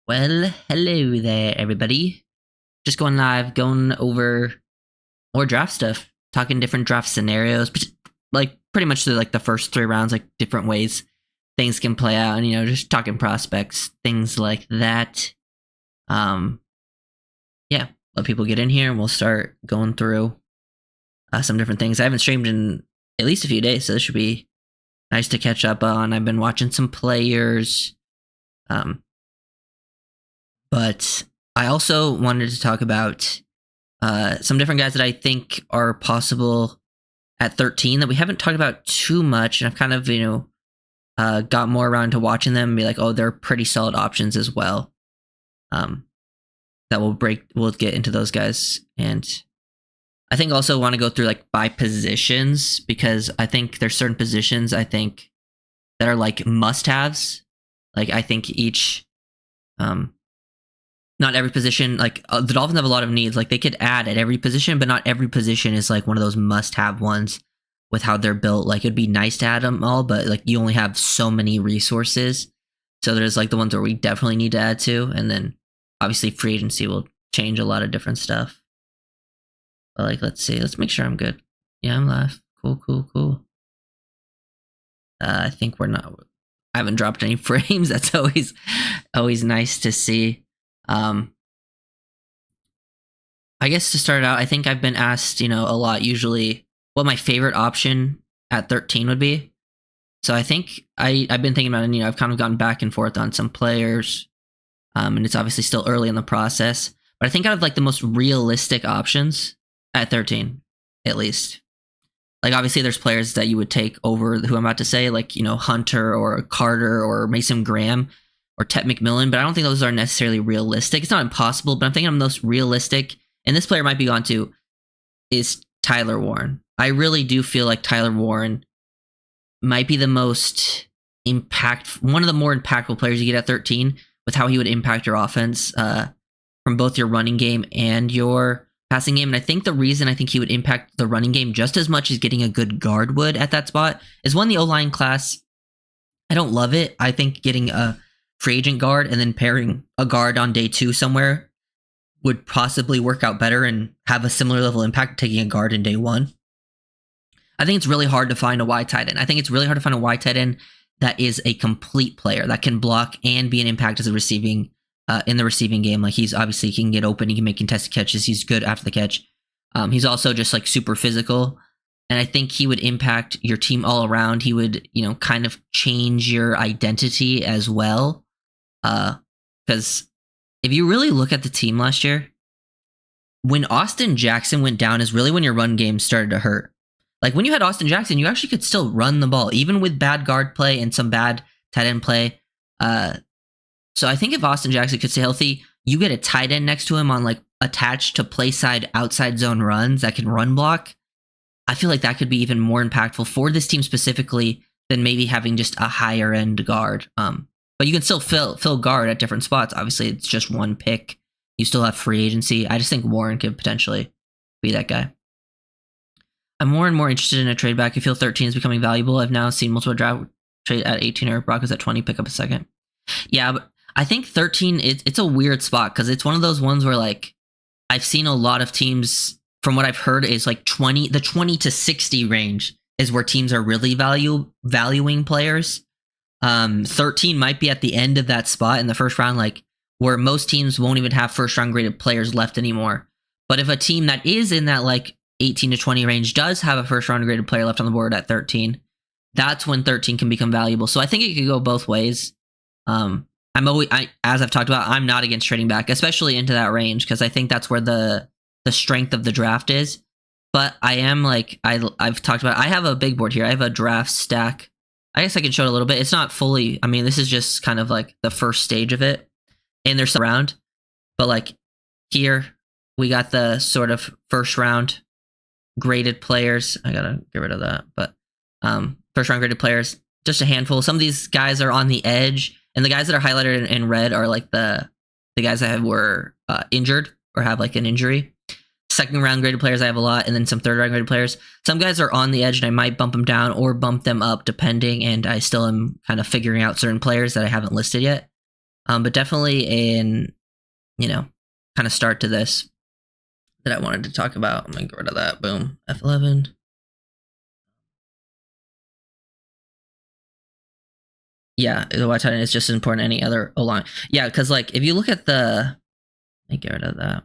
Well, hello there, everybody. Just going live, going over more draft stuff, talking different draft scenarios, like pretty much like the first three rounds, like different ways things can play out, and just talking prospects, things like that. Um, yeah, let people get in here, and we'll start going through some different things. I haven't streamed in at least a few days, so this should be nice to catch up on. I've been watching some players. But I also wanted to talk about some different guys that I think are possible at 13 that we haven't talked about too much. And I've kind of, got more around to watching them and be like, oh, they're pretty solid options as well. That we'll get into those guys. And I think also want to go through like by positions, because I think there's certain positions I think that are like must-haves. Like I think each, not every position, like the Dolphins have a lot of needs. Like they could add at every position, but not every position is like one of those must-have ones with how they're built. Like it'd be nice to add them all, but like you only have so many resources. So there's like the ones where we definitely need to add to, and then obviously free agency will change a lot of different stuff. But like, let's see, let's make sure I'm good. Yeah, I'm live. Cool. I think we're not. I haven't dropped any frames. That's always nice to see. I guess to start out, I think I've been asked, a lot usually what my favorite option at 13 would be. So I think I've been thinking about it, I've kind of gone back and forth on some players. And it's obviously still early in the process, but I think out of like the most realistic options at 13, at least. Like obviously there's players that you would take over who I'm about to say, like, Hunter or Carter or Mason Graham or Tet McMillan, but I don't think those are necessarily realistic. It's not impossible, but I'm thinking of the most realistic, and this player might be gone too, is Tyler Warren. I really do feel like Tyler Warren might be the most one of the more impactful players you get at 13 with how he would impact your offense from both your running game and your passing game. And I think the reason I think he would impact the running game just as much as getting a good guard would at that spot is one, the O-line class. I don't love it. I think getting a free agent guard and then pairing a guard on day 2 somewhere would possibly work out better and have a similar level impact to taking a guard in day 1. I think it's really hard to find a wide tight end. I think it's really hard to find a wide tight end that is a complete player that can block and be an impact as a receiving in the receiving game. Like he's obviously, he can get open, he can make contested catches, he's good after the catch. He's also just like super physical. And I think he would impact your team all around. He would, kind of change your identity as well. Because if you really look at the team last year, when Austin Jackson went down is really when your run game started to hurt. Like when you had Austin Jackson, you actually could still run the ball, even with bad guard play and some bad tight end play. So I think if Austin Jackson could stay healthy, you get a tight end next to him on like attached to play side outside zone runs that can run block. I feel like that could be even more impactful for this team specifically than maybe having just a higher end guard. But you can still fill guard at different spots. Obviously, it's just one pick. You still have free agency. I just think Warren could potentially be that guy. I'm more and more interested in a trade back. I feel 13 is becoming valuable. I've now seen multiple draft trade at 18 or Broncos at 20, pick up a second. Yeah, but I think 13, it's a weird spot because it's one of those ones where like I've seen a lot of teams, from what I've heard, is like the 20 to 60 range is where teams are really valuing players. 13 might be at the end of that spot in the first round, like where most teams won't even have first round graded players left anymore. But if a team that is in that like 18 to 20 range does have a first round graded player left on the board at 13, that's when 13 can become valuable. So I think it could go both ways. As I've talked about, I'm not against trading back, especially into that range, because I think that's where the strength of the draft is. But I am like, I've talked about, I have a big board here. I have a draft stack. I guess I can show it a little bit. It's not fully, this is just kind of like the first stage of it. And there's some around. But like here, we got the sort of first round graded players. I gotta get rid of that. But first round graded players, just a handful. Some of these guys are on the edge. And the guys that are highlighted in red are like the guys that were injured or have like an injury. Second round graded players I have a lot, and then some third round graded players. Some guys are on the edge and I might bump them down or bump them up depending, and I still am kind of figuring out certain players that I haven't listed yet. But definitely in, kind of start to this that I wanted to talk about. I'm going to get rid of that. Boom. F11. Yeah, the white tight end is just as important as any other O-line. Yeah, because, like, if you look at let me get rid of that.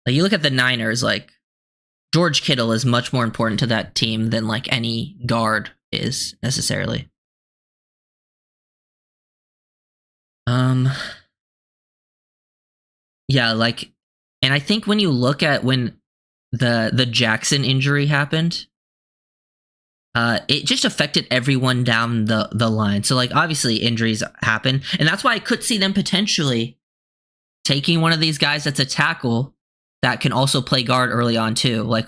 Like, you look at the Niners, like, George Kittle is much more important to that team than, like, any guard is necessarily. Yeah, like, and I think when you look at when the Jackson injury happened, it just affected everyone down the line. So, like, obviously injuries happen, and that's why I could see them potentially taking one of these guys that's a tackle that can also play guard early on too, like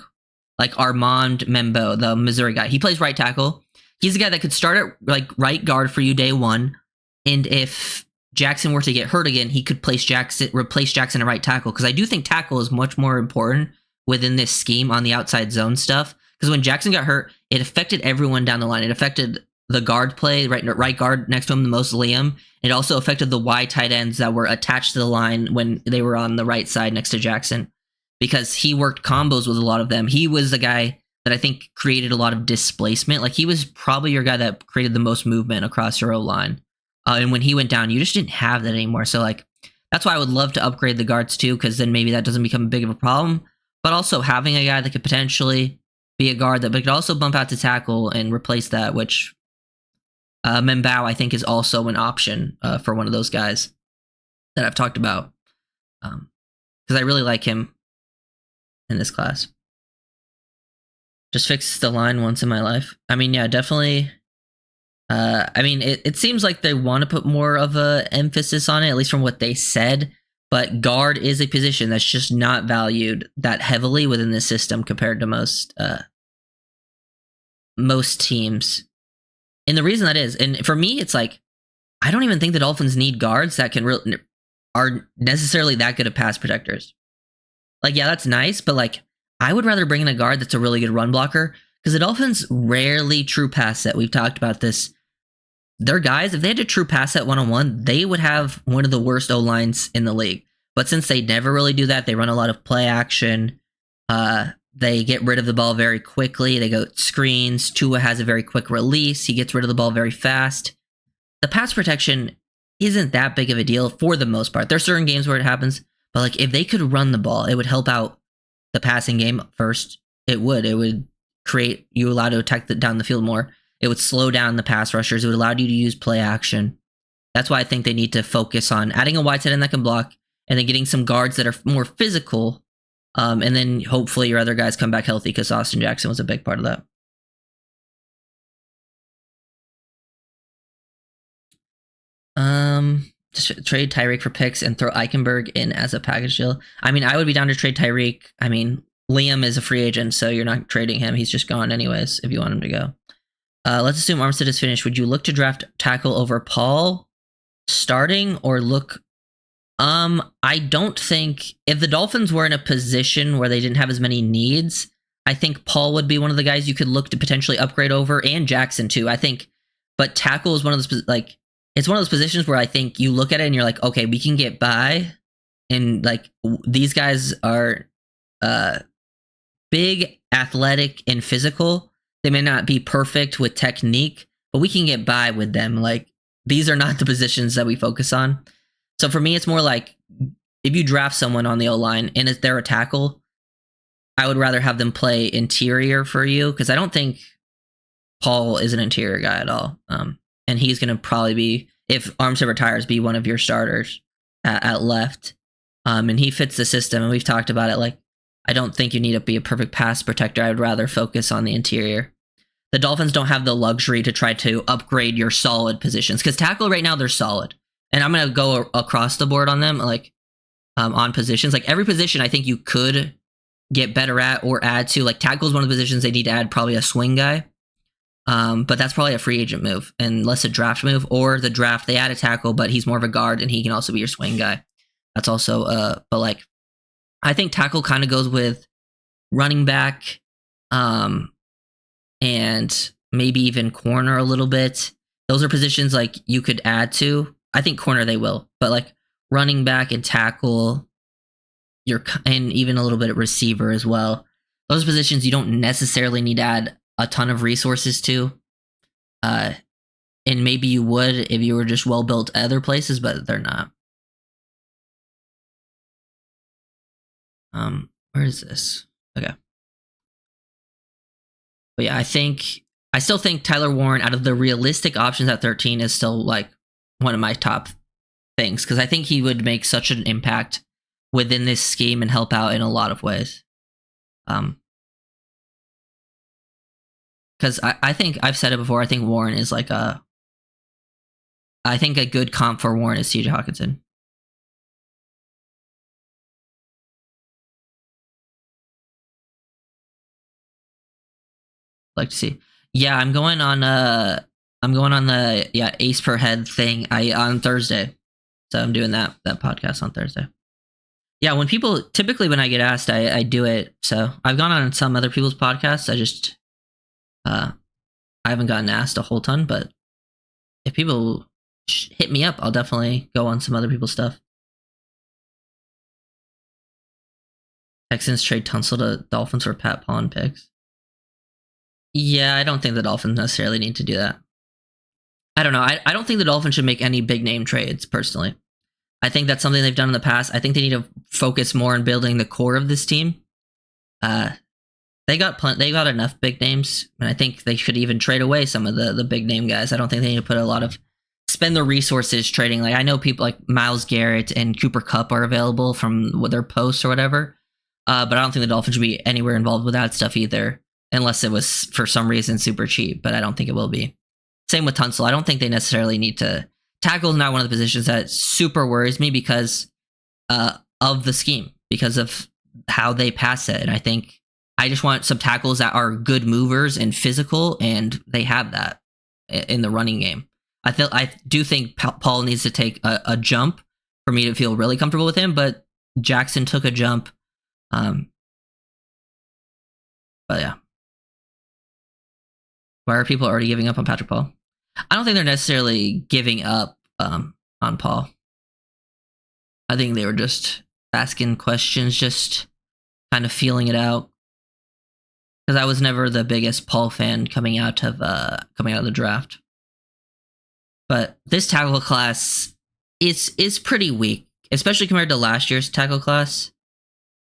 Armand Membo, the Missouri guy. He plays right tackle. He's a guy that could start at like right guard for you day one, and if Jackson were to get hurt again, he could replace Jackson at right tackle, because I do think tackle is much more important within this scheme on the outside zone stuff. Because when Jackson got hurt, it affected everyone down the line. It affected the guard play, right guard next to him, the most Liam. It also affected the wide tight ends that were attached to the line when they were on the right side next to Jackson, because he worked combos with a lot of them. He was the guy that I think created a lot of displacement. Like, he was probably your guy that created the most movement across your O-line. And when he went down, you just didn't have that anymore. So, like, that's why I would love to upgrade the guards too, because then maybe that doesn't become big of a problem. But also having a guy that could potentially be a guard that but could also bump out to tackle and replace that, which Membao I think is also an option for one of those guys that I've talked about, because I really like him in this class. Just fix the line once in my life. I mean, yeah, definitely. I mean, it seems like they want to put more of a emphasis on it, at least from what they said. But guard is a position that's just not valued that heavily within the system compared to most teams. And the reason that is, and for me, it's like, I don't even think the Dolphins need guards that are necessarily that good at pass protectors. Like, yeah, that's nice, but like, I would rather bring in a guard that's a really good run blocker, because the Dolphins rarely true pass set. We've talked about this. Their guys, if they had to true pass set one-on-one, they would have one of the worst O-lines in the league. But since they never really do that, they run a lot of play action. They get rid of the ball very quickly. They go screens. Tua has a very quick release. He gets rid of the ball very fast. The pass protection isn't that big of a deal for the most part. There are certain games where it happens, but like, if they could run the ball, it would help out the passing game first. It would create you allowed to attack down the field more. It would slow down the pass rushers. It would allow you to use play action. That's why I think they need to focus on adding a wide tight end that can block, and then getting some guards that are more physical. And then hopefully your other guys come back healthy, because Austin Jackson was a big part of that. Just trade Tyreek for picks and throw Eichenberg in as a package deal. I mean, I would be down to trade Tyreek. I mean, Liam is a free agent, so you're not trading him. He's just gone anyways if you want him to go. Let's assume Armstead is finished. Would you look to draft tackle over Paul starting, or look? I don't think, if the Dolphins were in a position where they didn't have as many needs, I think Paul would be one of the guys you could look to potentially upgrade over, and Jackson too, I think. But tackle is one of those, like, it's one of those positions where I think you look at it and you're like, okay, we can get by, and like, these guys are big, athletic, and physical. They may not be perfect with technique, but we can get by with them. Like, these are not the positions that we focus on. So for me, it's more like, if you draft someone on the O-line and if they're a tackle, I would rather have them play interior for you, because I don't think Paul is an interior guy at all. And he's going to probably be, if Armstead retires, be one of your starters at left. And he fits the system, and we've talked about it. Like, I don't think you need to be a perfect pass protector. I would rather focus on the interior. The Dolphins don't have the luxury to try to upgrade your solid positions, because tackle right now, they're solid. And I'm going to go across the board on them, like, on positions. Like, every position I think you could get better at or add to. Like, tackle is one of the positions they need to add probably a swing guy. But that's probably a free agent move, unless a draft move, or the draft, they add a tackle, but he's more of a guard and he can also be your swing guy. That's also, but like, I think tackle kind of goes with running back, and maybe even corner a little bit. Those are positions like you could add to. I think corner they will, but like running back and tackle, and even a little bit of receiver as well. Those positions you don't necessarily need to add a ton of resources to. And maybe you would if you were just well built other places, but they're not. Where is this? Okay. But yeah, I still think Tyler Warren, out of the realistic options at 13, is still like one of my top things, because I think he would make such an impact within this scheme and help out in a lot of ways. Because I think I've said it before. I think Warren is like I think a good comp for Warren is CJ Hawkinson. Like to see. Yeah, I'm going on the ace per head thing on Thursday. So I'm doing that podcast on Thursday. Yeah, when I get asked, I do it. So I've gone on some other people's podcasts. I haven't gotten asked a whole ton, but if people hit me up, I'll definitely go on some other people's stuff. Texans trade Tunsil to Dolphins for Pat Pawn picks. Yeah, I don't think the Dolphins necessarily need to do that. I don't know. I don't think the Dolphins should make any big name trades, personally. I think that's something they've done in the past. I think they need to focus more on building the core of this team. They got enough big names, and I think they should even trade away some of the big name guys. I don't think they need to spend their resources trading. Like, I know people like Myles Garrett and Cooper Kupp are available from their posts or whatever, but I don't think the Dolphins should be anywhere involved with that stuff either, unless it was for some reason super cheap, but I don't think it will be. Same with Tunsil. I don't think they necessarily need to. Tackle is not one of the positions that super worries me because of the scheme, because of how they pass it. And I think I just want some tackles that are good movers and physical, and they have that in the running game. I do think Paul needs to take a jump for me to feel really comfortable with him, but Jackson took a jump. But yeah. Why are people already giving up on Patrick Paul? I don't think they're necessarily giving up on Paul. I think they were just asking questions, just kind of feeling it out. Because I was never the biggest Paul fan coming out of the draft. But this tackle class is pretty weak, especially compared to last year's tackle class.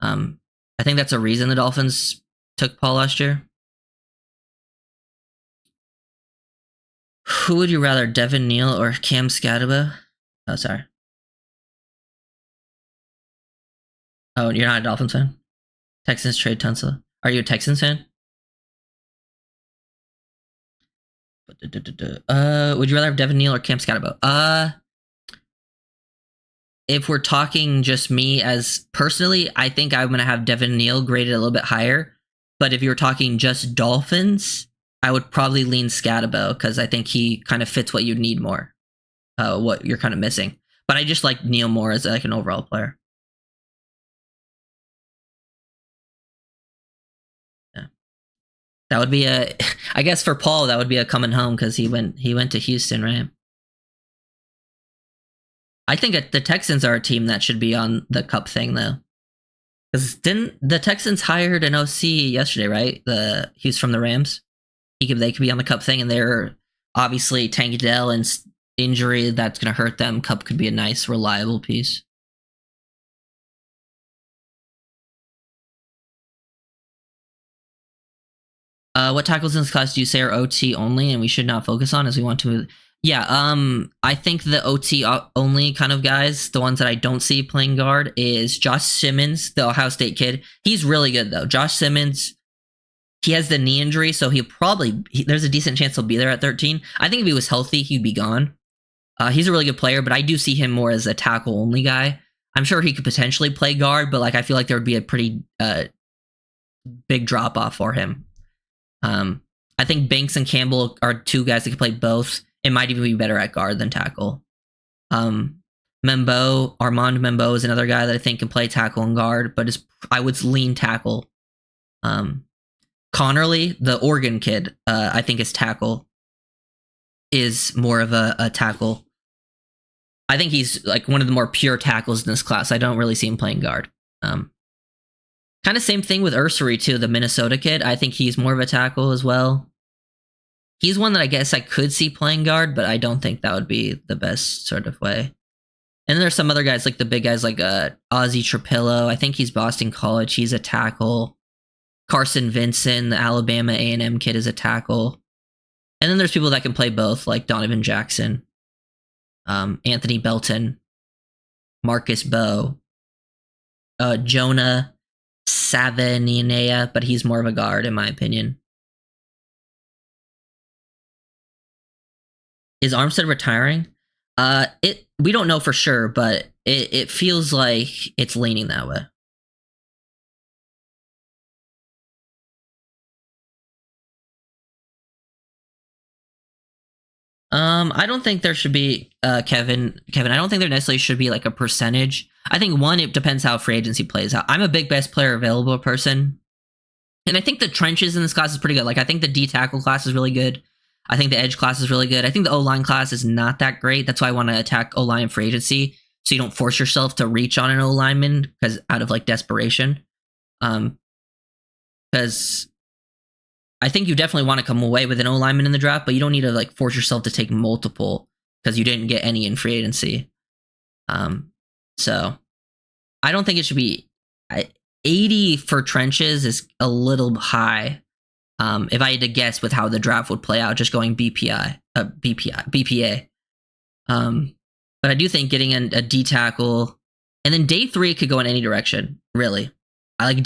I think that's a reason the Dolphins took Paul last year. Who would you rather, Devin Neal or Cam Scadaba? Oh, sorry. Oh, you're not a Dolphins fan? Texans trade Tunsil. Are you a Texans fan? Would you rather have Devin Neal or Cam Scadaba? If we're talking just me as personally, I think I'm going to have Devin Neal graded a little bit higher. But if you were talking just Dolphins, I would probably lean Scadaba because I think he kind of fits what you need more, what you're kind of missing. But I just like Neal more as like an overall player. Yeah, that would be I guess for Paul that would be a coming home because he went to Houston, right? I think the Texans are a team that should be on the Cup thing though, because didn't the Texans hired an OC yesterday, right? He's from the Rams. They could be on the Cup thing, and they're obviously Tank Dell and injury that's going to hurt them. Cup could be a nice, reliable piece. What tackles in this class do you say are OT only, and we should not focus on as we want to? Yeah, I think the OT only kind of guys, the ones that I don't see playing guard, is Josh Simmons, the Ohio State kid. He's really good though. Josh Simmons. He has the knee injury, so there's a decent chance he'll be there at 13. I think if he was healthy, he'd be gone. He's a really good player, but I do see him more as a tackle-only guy. I'm sure he could potentially play guard, but like I feel like there would be a pretty big drop-off for him. I think Banks and Campbell are two guys that can play both. It might even be better at guard than tackle. Armand Membo is another guy that I think can play tackle and guard, but I would lean tackle. Connerly, the Oregon kid, I think his tackle is more of a tackle. I think he's like one of the more pure tackles in this class. I don't really see him playing guard. Kind of same thing with Ursary too, the Minnesota kid. I think he's more of a tackle as well. He's one that I guess I could see playing guard, but I don't think that would be the best sort of way. And then there's some other guys, like the big guys, like Ozzy Trapillo. I think he's Boston College. He's a tackle. Carson Vincent, the Alabama A&M kid, is a tackle. And then there's people that can play both, like Donovan Jackson, Anthony Belton, Marcus Bowe, Jonah Savanina, but he's more of a guard, in my opinion. Is Armstead retiring? We don't know for sure, but it feels like it's leaning that way. I don't think there should be Kevin. I don't think there necessarily should be like a percentage. I think one, it depends how free agency plays out. I'm a big best player available person, and I think the trenches in this class is pretty good. Like I think the D tackle class is really good. I think the edge class is really good. I think the O-line class is not that great. That's why I want to attack O-line in free agency, so you don't force yourself to reach on an O-lineman because out of like desperation. Because I think you definitely want to come away with an O-lineman in the draft, but you don't need to like force yourself to take multiple because you didn't get any in free agency. So I don't think it should be 80 for trenches is a little high. If I had to guess with how the draft would play out, just going BPA. But I do think getting a D tackle, and then day 3 could go in any direction. Really, I like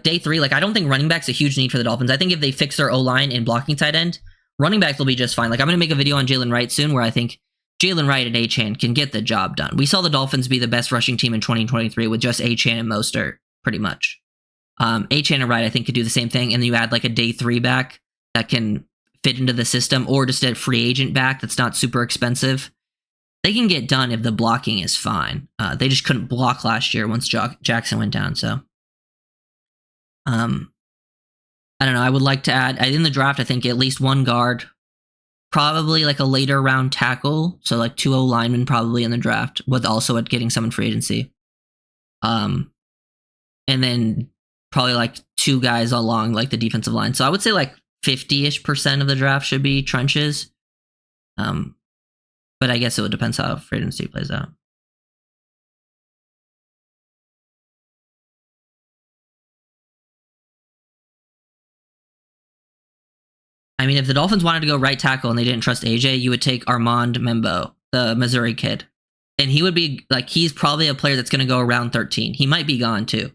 day 3. Like I don't think running back's a huge need for the Dolphins. I think if they fix their O line and blocking tight end, running backs will be just fine. Like I'm gonna make a video on Jalen Wright soon, where I think Jalen Wright and Achane can get the job done. We saw the Dolphins be the best rushing team in 2023 with just Achane and Mostert, pretty much. Achane and Wright, I think, could do the same thing, and then you add like a day 3 back that can fit into the system, or just a free agent back that's not super expensive. They can get done if the blocking is fine. They just couldn't block last year once Jackson went down. So, I don't know. I would like to add in the draft. I think at least one guard, probably like a later round tackle. So like 2 O linemen probably in the draft, with also at getting some in free agency. And then probably like 2 guys along like the defensive line. So I would say like 50-ish% of the draft should be trenches. But I guess it would depend how free agency plays out. I mean, if the Dolphins wanted to go right tackle and they didn't trust AJ, you would take Armand Membo, the Missouri kid. And he would be like, he's probably a player that's going to go around 13. He might be gone too.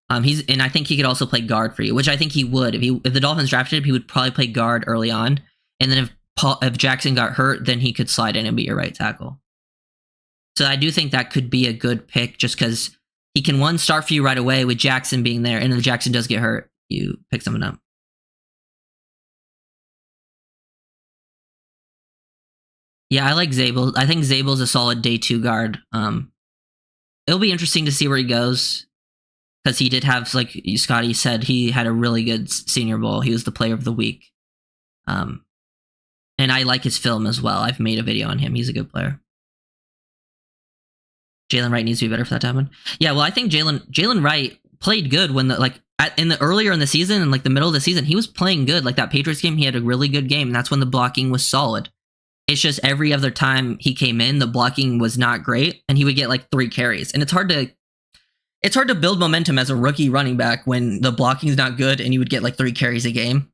And I think he could also play guard for you, which I think he would. If the Dolphins drafted him, he would probably play guard early on. And then if Jackson got hurt, then he could slide in and be your right tackle. So I do think that could be a good pick, just because he can, one, start for you right away with Jackson being there, and if Jackson does get hurt, you pick someone up. Yeah, I like Zabel. I think Zabel's a solid day 2 guard. It'll be interesting to see where he goes, because he did have, like Scotty said, he had a really good Senior Bowl. He was the player of the week. And I like his film as well. I've made a video on him. He's a good player. Jalen Wright needs to be better for that to happen. Yeah, well, I think Jalen Wright played good when earlier in the season and like the middle of the season, he was playing good. Like that Patriots game, he had a really good game, and that's when the blocking was solid. It's just every other time he came in, the blocking was not great, and he would get like 3 carries. And it's hard to build momentum as a rookie running back when the blocking is not good and you would get like 3 carries a game.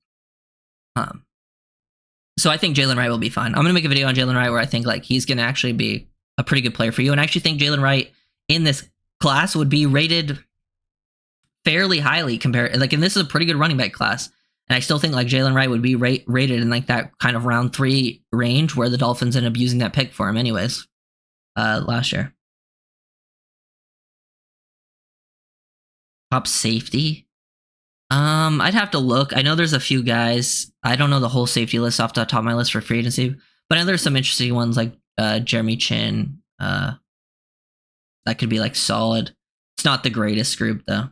So I think Jalen Wright will be fine. I'm going to make a video on Jalen Wright where I think like he's going to actually be a pretty good player for you. And I actually think Jalen Wright in this class would be rated fairly highly compared. Like, and this is a pretty good running back class. And I still think like Jalen Wright would be rated in like that kind of round 3 range, where the Dolphins ended up using that pick for him anyways last year. Top safety? I'd have to look. I know there's a few guys. I don't know the whole safety list off the top of my list for free agency, but I know there's some interesting ones like Jeremy Chin. That could be like solid. It's not the greatest group though.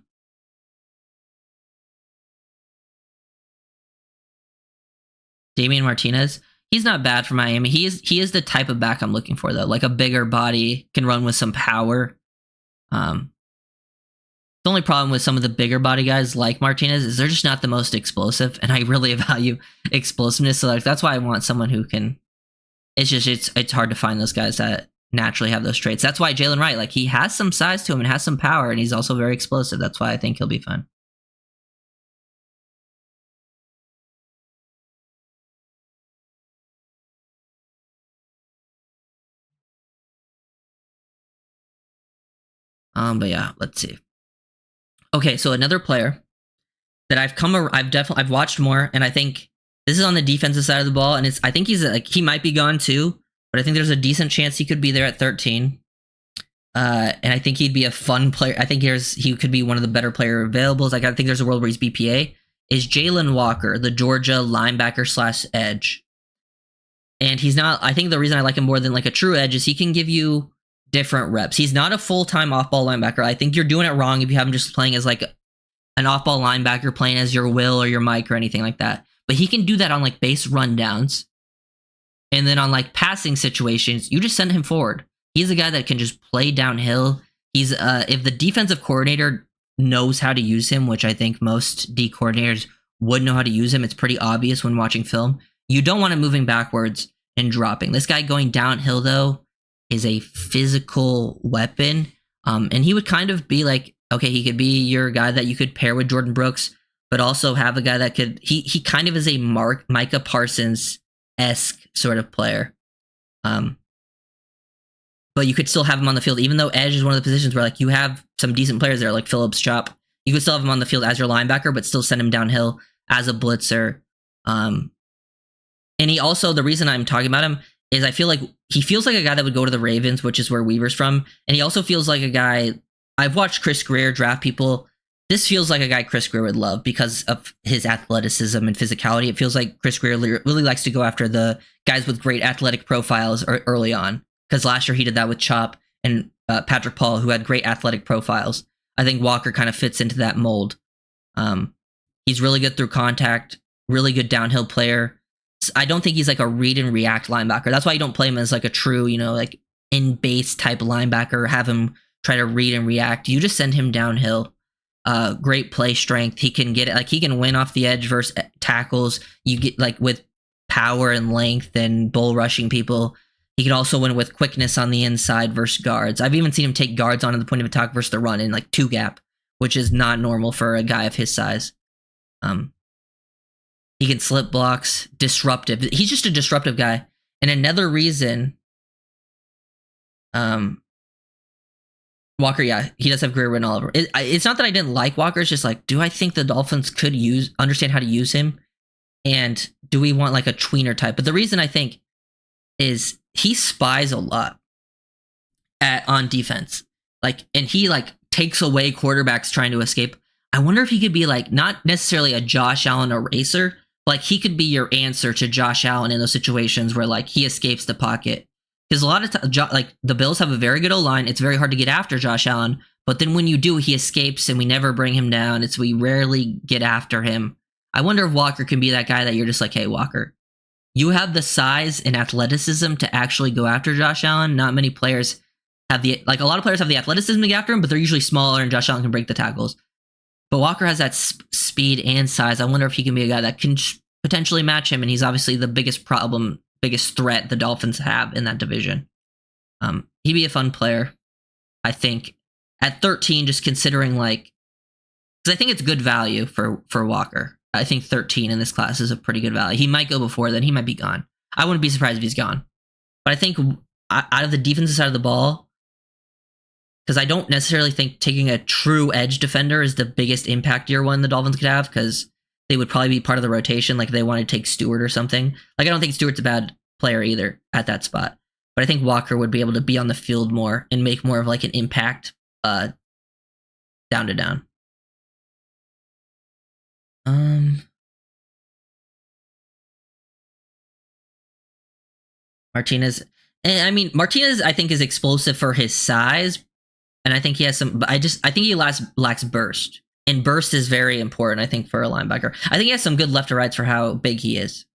Damian Martinez. He's not bad for Miami. He is the type of back I'm looking for though, like a bigger body, can run with some power. The only problem with some of the bigger body guys like Martinez is they're just not the most explosive, and I really value explosiveness. So like that's why I want someone who can. It's just it's hard to find those guys that naturally have those traits. That's why Jalen Wright, like he has some size to him and has some power, and he's also very explosive. That's why I think he'll be fun. But yeah, let's see. Okay, so another player that I've watched more, and I think this is on the defensive side of the ball, and I think he's like he might be gone too, but I think there's a decent chance he could be there at 13. And I think he'd be a fun player. I think he could be one of the better player availables. Like I think there's a world where he's BPA. Is Jalen Walker, the Georgia linebacker / edge. And he's not, I think the reason I like him more than like a true edge is he can give you different reps. He's not a full-time off-ball linebacker. I think you're doing it wrong if you have him just playing as like an off-ball linebacker, playing as your Will or your Mike or anything like that. But he can do that on like base rundowns. And then on like passing situations, you just send him forward. He's a guy that can just play downhill. He's if the defensive coordinator knows how to use him, which I think most D coordinators would know how to use him. It's pretty obvious when watching film. You don't want him moving backwards and dropping. This guy going downhill, though, is a physical weapon. And he would kind of be like, okay, he could be your guy that you could pair with Jordan Brooks, but also have a guy that could, he kind of is a Micah Parsons-esque sort of player. But you could still have him on the field, even though edge is one of the positions where like you have some decent players there, like Phillips Chop. You could still have him on the field as your linebacker, but still send him downhill as a blitzer. And he also, the reason I'm talking about him is I feel like he feels like a guy that would go to the Ravens, which is where Weaver's from. And he also feels like a guy, I've watched Chris Greer draft people. This feels like a guy Chris Greer would love because of his athleticism and physicality. It feels like Chris Greer really likes to go after the guys with great athletic profiles early on. Because last year he did that with Chop and Patrick Paul, who had great athletic profiles. I think Walker kind of fits into that mold. He's really good through contact, really good downhill player. I don't think he's like a read and react linebacker. That's why you don't play him as like a true, like in base type linebacker. Have him try to read and react. You just send him downhill. Great play strength. He can get it. Like he can win off the edge versus tackles. You get like with power and length and bull rushing people. He can also win with quickness on the inside versus guards. I've even seen him take guards on at the point of attack versus the run in like 2-gap, which is not normal for a guy of his size. He can slip blocks, disruptive. He's just a disruptive guy. And another reason, Walker, yeah, he does have Greer written all over. It's not that I didn't like Walker. It's just like, do I think the Dolphins could understand how to use him? And do we want like a tweener type? But the reason I think is he spies a lot on defense. And he takes away quarterbacks trying to escape. I wonder if he could be like, not necessarily a Josh Allen eraser, but he could be your answer to Josh Allen in those situations where he escapes the pocket. Because a lot of times, the Bills have a very good O-line. It's very hard to get after Josh Allen. But then when you do, he escapes and we never bring him down. We rarely get after him. I wonder if Walker can be that guy that you're just like, hey, Walker, you have the size and athleticism to actually go after Josh Allen. Not many players have a lot of players have the athleticism to get after him, but they're usually smaller and Josh Allen can break the tackles. But Walker has that speed and size. I wonder if he can be a guy that can potentially match him, and he's obviously the biggest threat the Dolphins have in that division. He'd be a fun player, I think. At 13, just considering because I think it's good value for Walker. I think 13 in this class is a pretty good value. He might go before then. He might be gone. I wouldn't be surprised if he's gone. But I think out of the defensive side of the ball, because I don't necessarily think taking a true edge defender is the biggest impact year one the Dolphins could have, because they would probably be part of the rotation. Like they want to take Stewart or something. I don't think Stewart's a bad player either at that spot. But I think Walker would be able to be on the field more and make more of an impact down to down. Martinez. And I mean, Martinez, I think, is explosive for his size. And I think he has some, but I think he lacks burst. And burst is very important, I think, for a linebacker. I think he has some good left to rights for how big he is.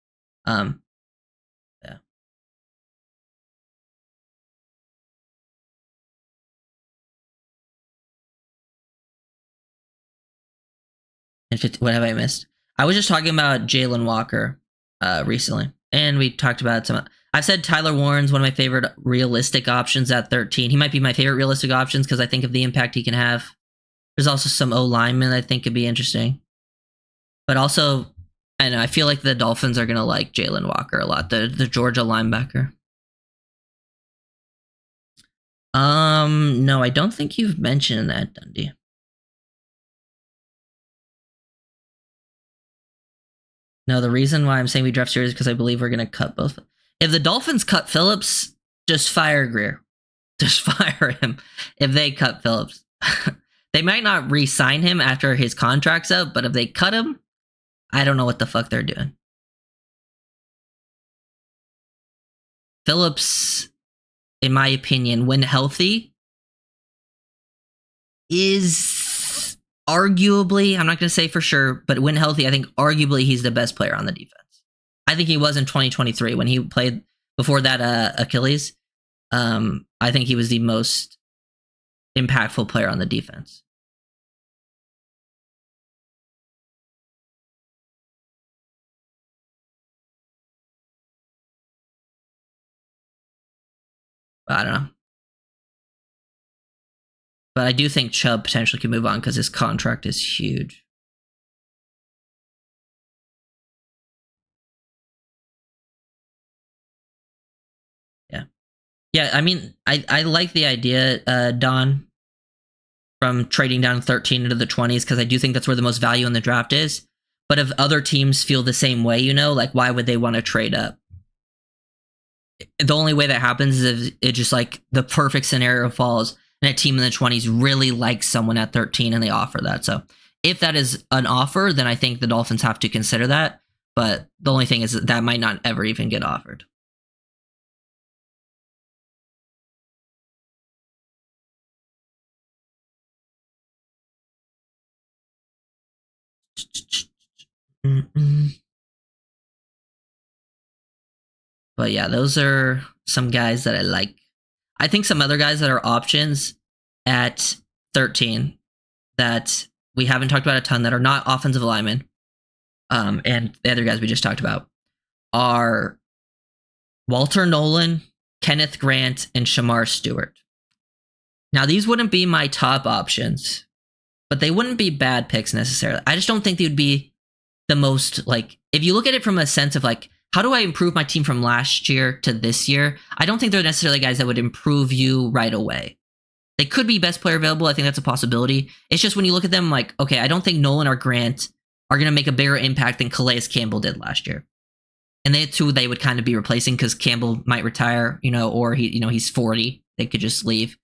What have I missed? I was just talking about Jalen Walker recently, and we talked about some. I've said Tyler Warren's one of my favorite realistic options at 13. He might be my favorite realistic options because I think of the impact he can have. There's also some O linemen I think could be interesting, but also, I know I feel like the Dolphins are gonna like Jalen Walker a lot. The Georgia linebacker. No, I don't think you've mentioned that, Dundee. No, the reason why I'm saying we draft Series is because I believe we're going to cut both. If the Dolphins cut Phillips, just fire Greer. Just fire him if they cut Phillips. They might not re-sign him after his contract's up, but if they cut him, I don't know what the fuck they're doing. Phillips, in my opinion, when healthy, is arguably, I'm not going to say for sure, but when healthy, I think arguably he's the best player on the defense. I think he was in 2023 when he played before that Achilles. I think he was the most impactful player on the defense. I don't know. But I do think Chubb potentially could move on because his contract is huge. Yeah. Yeah, I mean, I like the idea, Don, from trading down 13 into the 20s because I do think that's where the most value in the draft is. But if other teams feel the same way, you know, like why would they want to trade up? The only way that happens is if it just like the perfect scenario falls and a team in the 20s really likes someone at 13 and they offer that. So if that is an offer, then I think the Dolphins have to consider that. But the only thing is that might not ever even get offered. But yeah, those are some guys that I like. I think some other guys that are options at 13 that we haven't talked about a ton that are not offensive linemen, and the other guys we just talked about are Walter Nolan, Kenneth Grant, and Shamar Stewart. Now, these wouldn't be my top options, but they wouldn't be bad picks necessarily. I just don't think they would be the most, like, if you look at it from a sense of like, how do I improve my team from last year to this year? I don't think they're necessarily guys that would improve you right away. They could be best player available. I think that's a possibility. It's just when you look at them like, okay, I don't think Nolan or Grant are going to make a bigger impact than Calais Campbell did last year. And they two they would kind of be replacing because Campbell might retire, you know, or he's 40. They could just leave.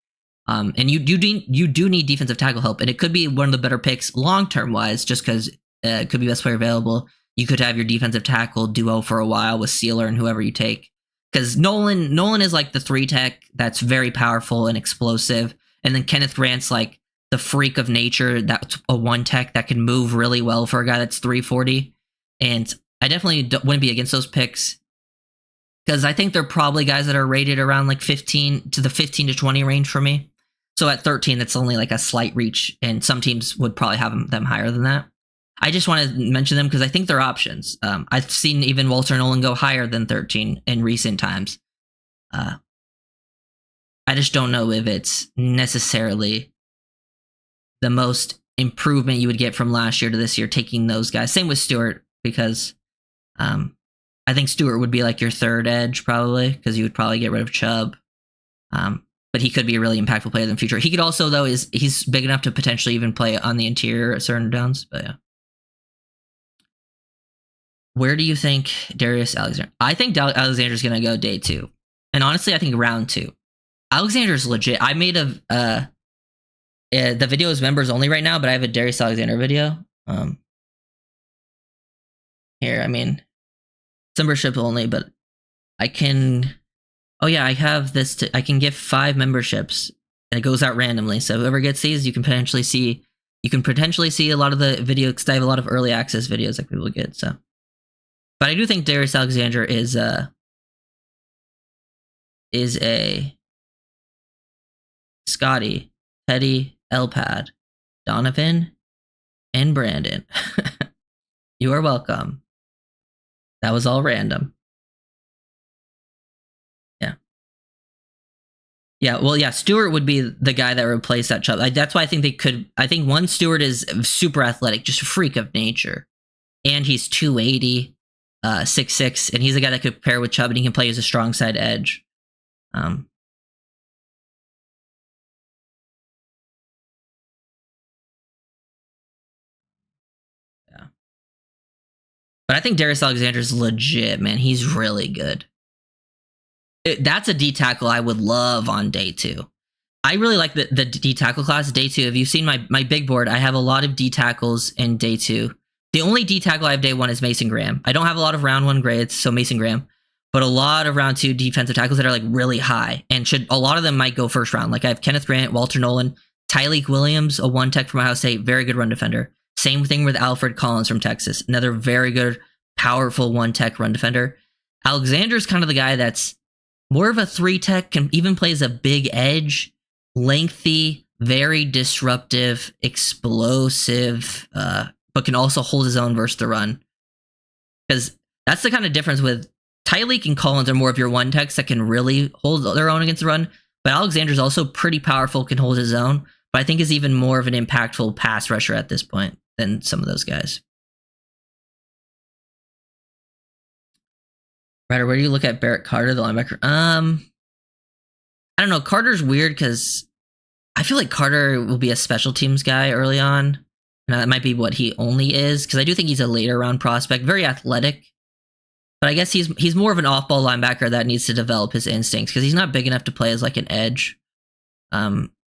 And you do need defensive tackle help, and it could be one of the better picks long term wise, just because it could be best player available. You could have your defensive tackle duo for a while with Sealer and whoever you take, because Nolan is like the 3 tech that's very powerful and explosive, and then Kenneth Grant's like the freak of nature that's a 1 tech that can move really well for a guy that's 340. And I definitely wouldn't be against those picks because I think they're probably guys that are rated around like 15 to 20 range for me. So at 13, that's only like a slight reach, and some teams would probably have them higher than that. I just want to mention them because I think they're options. I've seen even Walter Nolan go higher than 13 in recent times. I just don't know if it's necessarily the most improvement you would get from last year to this year taking those guys. Same with Stewart, because I think Stewart would be like your 3rd edge probably, because you would probably get rid of Chubb. But he could be a really impactful player in the future. He could also, though, he's big enough to potentially even play on the interior at certain downs. But yeah. Where do you think Darius Alexander? I think Alexander's going to go day 2. And honestly, I think round 2. Alexander's legit. I made the video is members only right now, but I have a Darius Alexander video. Here, I mean, it's membership only, but I can... Oh yeah, I have this. I can give 5 memberships, and it goes out randomly. So whoever gets these, you can potentially see. You can potentially see a lot of the video because I have a lot of early access videos that people get. So, but I do think Darius Alexander is a Scotty, Teddy, Elpad, Donovan, and Brandon. You are welcome. That was all random. Yeah. Yeah, well, yeah, Stewart would be the guy that replaced that Chubb. That's why I think they could. I think one, Stewart is super athletic, just a freak of nature. And he's 280, 6'6", and he's a guy that could pair with Chubb, and he can play as a strong side edge. Yeah. But I think Darius Alexander's legit, man. He's really good. That's a D tackle I would love on day 2. I really like the D tackle class day 2. If you've seen my big board, I have a lot of D tackles in day 2. The only D tackle I have day 1 is Mason Graham. I don't have a lot of round 1 grades, so Mason Graham, but a lot of round 2 defensive tackles that are like really high, and a lot of them might go first round. Like I have Kenneth Grant, Walter Nolan, Tyleek Williams, a 1-tech from Ohio State, very good run defender. Same thing with Alfred Collins from Texas, another very good, powerful 1-tech run defender. Alexander's kind of the guy that's more of a 3-tech, can even play as a big edge, lengthy, very disruptive, explosive, but can also hold his own versus the run. Because that's the kind of difference with Tyleek and Collins are more of your 1-techs that can really hold their own against the run. But Alexander's also pretty powerful, can hold his own, but I think is even more of an impactful pass rusher at this point than some of those guys. Ryder, where do you look at Barrett Carter, the linebacker? I don't know. Carter's weird because I feel like Carter will be a special teams guy early on. And that might be what he only is, because I do think he's a later round prospect, very athletic. But I guess he's more of an off-ball linebacker that needs to develop his instincts, because he's not big enough to play as like an edge.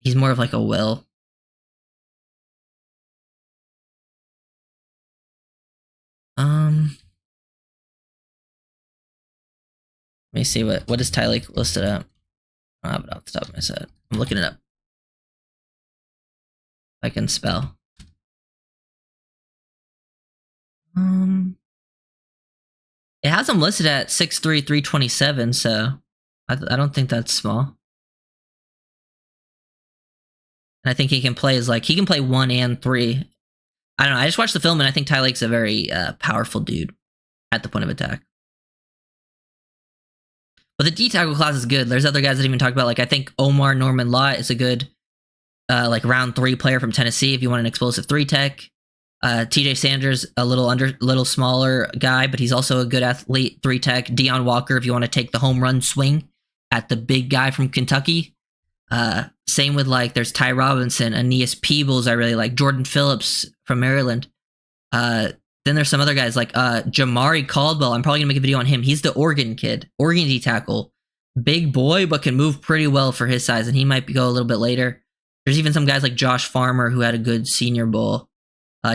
He's more of like a will. Let me see what is Tyleek listed at. I don't have it off the top of my head. I'm looking it up. I can spell. It has him listed at 6'3", 327, so I don't think that's small. And I think he can play he can play 1 and 3. I don't know. I just watched the film, and I think Tyleek's a very powerful dude at the point of attack. But the D tackle class is good. There's other guys that even talk about, like, I think Omar Norman Lott is a good like round 3 player from Tennessee if you want an explosive 3-tech. TJ Sanders, a little smaller guy, but he's also a good athlete, 3-tech. Deion Walker, if you want to take the home run swing at the big guy from Kentucky. Same with, like, there's Ty Robinson, Aeneas Peebles I really like, Jordan Phillips from Maryland. Then there's some other guys like Jamari Caldwell. I'm probably gonna make a video on him. He's the Oregon kid, Oregon D tackle, big boy, but can move pretty well for his size, and he might go a little bit later. There's even some guys like Josh Farmer who had a good Senior Bowl.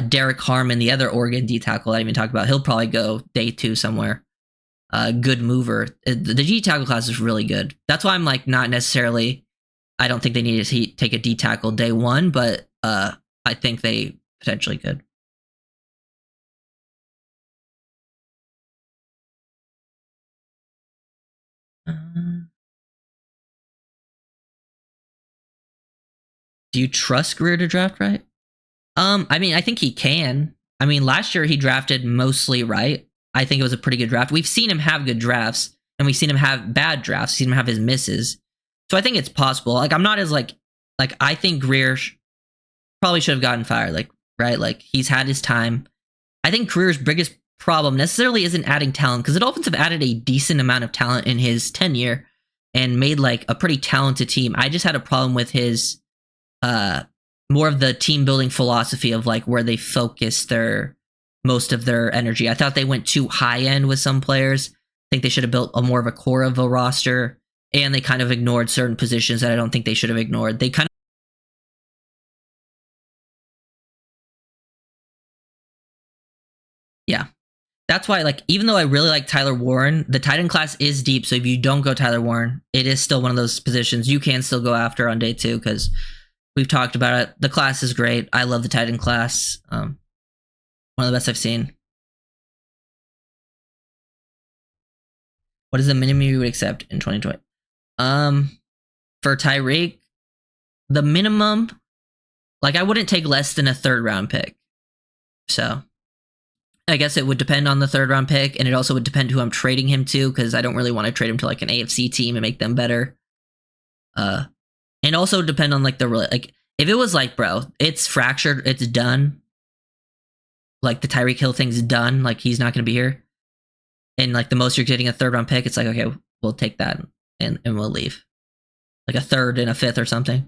Derek Harmon, the other Oregon D tackle I didn't even talk about, he'll probably go day 2 somewhere. Good mover. The D tackle class is really good. That's why I'm like not necessarily. I don't think they need to take a D tackle day 1, but I think they potentially could. Do you trust Greer to draft right? I mean, I think he can. I mean, last year he drafted mostly right. I think it was a pretty good draft. We've seen him have good drafts, and we've seen him have bad drafts. We've seen him have his misses. So I think it's possible. Like, I'm not as like I think Greer probably should have gotten fired. Like, right? Like, he's had his time. I think Greer's biggest problem necessarily isn't adding talent, because the Dolphins have added a decent amount of talent in his tenure and made like a pretty talented team. I just had a problem with his more of the team building philosophy of like where they focus most of their energy. I thought they went too high end with some players. I think they should have built a more of a core of a roster, and they kind of ignored certain positions that I don't think they should have ignored. They kind of, yeah. That's why, like, even though I really like Tyler Warren, the tight end class is deep. So if you don't go Tyler Warren, it is still one of those positions you can still go after on day 2, because we've talked about it. The class is great. I love the tight end class. One of the best I've seen. What is the minimum you would accept in 2020? For Tyreek, the minimum, like, I wouldn't take less than a 3rd round pick. So I guess it would depend on the third round pick, and it also would depend who I'm trading him to, because I don't really want to trade him to like an AFC team and make them better. And also depend on like like if it was like, bro, it's fractured, it's done. Like the Tyreek Hill thing's done, like he's not gonna be here. And like the most you're getting a third round pick, it's like, okay, we'll take that and we'll leave. Like a third and a fifth or something.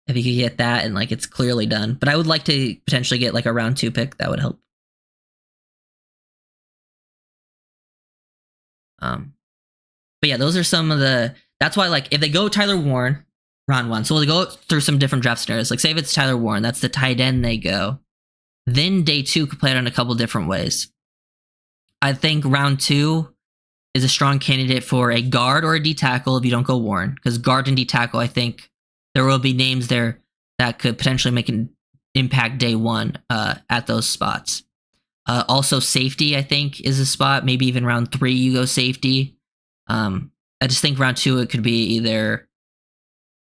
If you could get that and like it's clearly done. But I would like to potentially get like a round 2 pick, that would help. But yeah, those are some of the, that's why like if they go Tyler Warren, round 1, so we'll go through some different draft scenarios. Like say if it's Tyler Warren, that's the tight end they go. Then day 2 could play it in a couple different ways. I think round 2 is a strong candidate for a guard or a D tackle if you don't go Warren. Because guard and D tackle, I think there will be names there that could potentially make an impact day 1 at those spots. Also safety, I think, is a spot. Maybe even round 3 you go safety. I just think round 2 it could be either,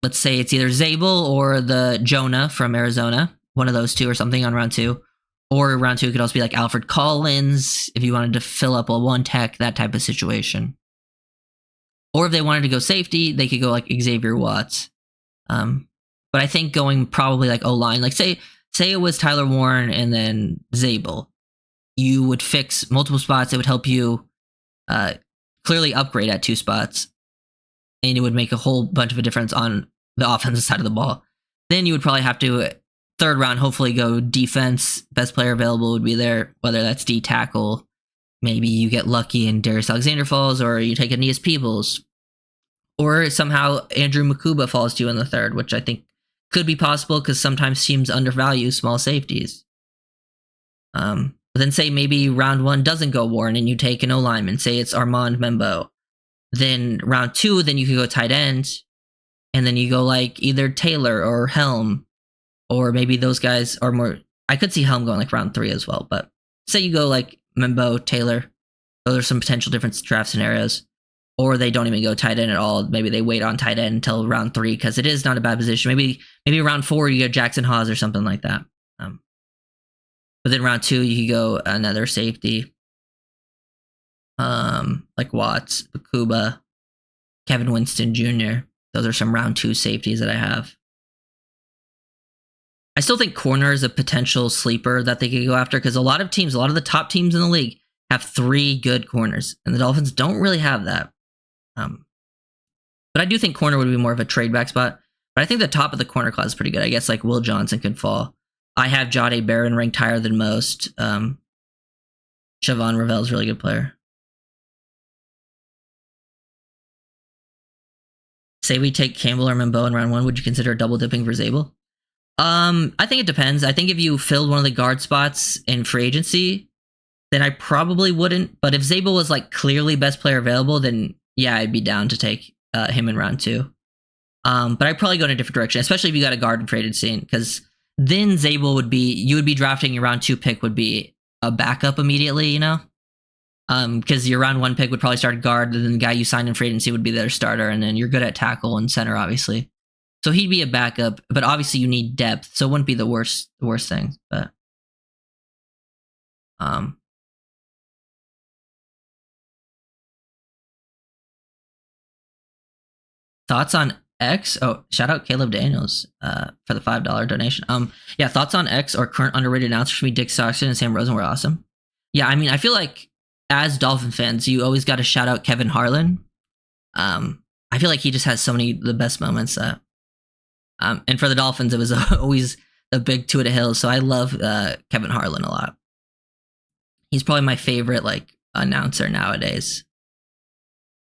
let's say it's either Zabel or the Jonah from Arizona. One of those two or something on round 2. Or round 2 could also be like Alfred Collins if you wanted to fill up a 1 tech, that type of situation. Or if they wanted to go safety, they could go like Xavier Watts. But I think going probably like O-line, like say it was Tyler Warren and then Zabel. You would fix multiple spots. It would help you clearly upgrade at 2 spots. And it would make a whole bunch of a difference on the offensive side of the ball. Then you would probably have to, third round, hopefully go defense. Best player available would be there, whether that's D tackle. Maybe you get lucky and Darius Alexander falls, or you take Aeneas Peebles. Or somehow Andrew Makuba falls to you in the 3rd, which I think could be possible because sometimes teams undervalue small safeties. But then say maybe round 1 doesn't go Warren and you take an O-lineman. Say it's Armand Membo. Then round 2, then you could go tight end. And then you go like either Taylor or Helm. Or maybe those guys are more... I could see Helm going like round 3 as well. But say you go like Membo, Taylor. Those are some potential different draft scenarios. Or they don't even go tight end at all. Maybe they wait on tight end until round 3 because it is not a bad position. Maybe round 4 you get Jackson Hawes or something like that. But then round 2 you could go another safety. Like Watts, Bakuba, Kevin Winston Jr. Those are some round 2 safeties that I have. I still think corner is a potential sleeper that they could go after because a lot of the top teams in the league have 3 good corners, and the Dolphins don't really have that. But I do think corner would be more of a trade back spot. But I think the top of the corner class is pretty good. I guess like Will Johnson could fall. I have Jahdae Barron ranked higher than most. Siobhan Ravel's a really good player. Say we take Campbell or Membo in round 1, would you consider double dipping for Zabel? I think it depends. I think if you filled one of the guard spots in free agency, then I probably wouldn't. But if Zabel was like clearly best player available, then yeah, I'd be down to take him in round 2. But I'd probably go in a different direction, especially if you got a guard in free agency, because then Zabel you would be drafting your round 2 pick would be a backup immediately, you know? Because your round 1 pick would probably start guard, and then the guy you signed in free agency would be their starter, and then you're good at tackle and center, obviously. So he'd be a backup, but obviously you need depth, so it wouldn't be the worst thing. But thoughts on X? Oh, shout out Caleb Daniels for the $5 donation. Yeah, thoughts on X or current underrated announcers for me? Dick Stockton and Sam Rosen were awesome. Yeah, I mean, I feel like as Dolphin fans, you always got to shout out Kevin Harlan. I feel like he just has so many of the best moments. And for the Dolphins, it was always a big two at a hill. So I love Kevin Harlan a lot. He's probably my favorite like announcer nowadays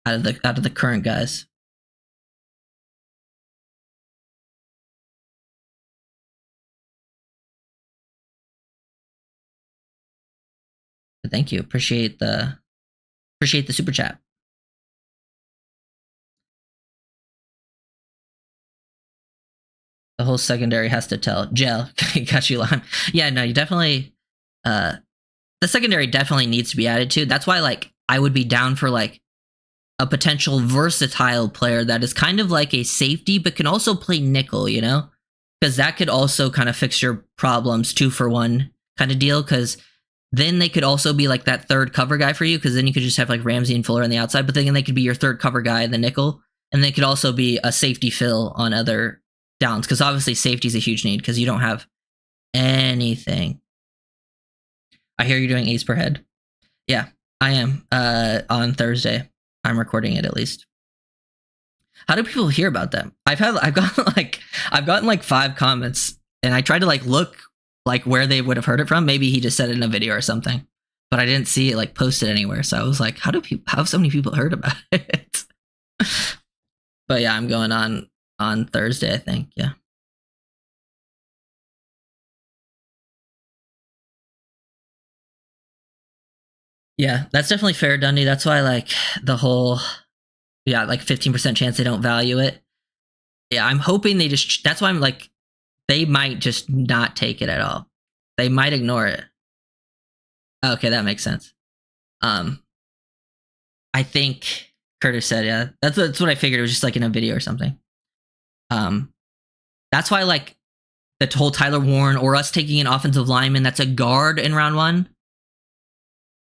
out of the current guys. But thank you. Appreciate the super chat. The whole secondary has to tell. Gel, got you, Lon. Yeah, no, you definitely. The secondary definitely needs to be added to. That's why, like, I would be down for like a potential versatile player that is kind of like a safety, but can also play nickel. You know, because that could also kind of fix your problems 2-for-1 kind of deal, because then they could also be like that third cover guy for you, because then you could just have like Ramsey and Fuller on the outside, but then they could be your third cover guy in the nickel, and they could also be a safety fill on other downs, because obviously safety is a huge need because you don't have anything. I hear you're doing ace per head. Yeah, I am. On Thursday, I'm recording it at least. How do people hear about that? I've gotten like 5 comments, and I tried to like look like where they would have heard it from. Maybe he just said it in a video or something, but I didn't see it like posted anywhere. So I was like, how have so many people heard about it? But yeah, I'm going on Thursday, I think. Yeah. Yeah, that's definitely fair, Dundee. That's why like the whole, yeah, like 15% chance they don't value it. Yeah, I'm hoping they just, that's why I'm like, they might just not take it at all. They might ignore it. Okay, that makes sense. I think Curtis said, yeah, that's what I figured. It was just like in a video or something. That's why like the whole Tyler Warren or us taking an offensive lineman that's a guard in round 1.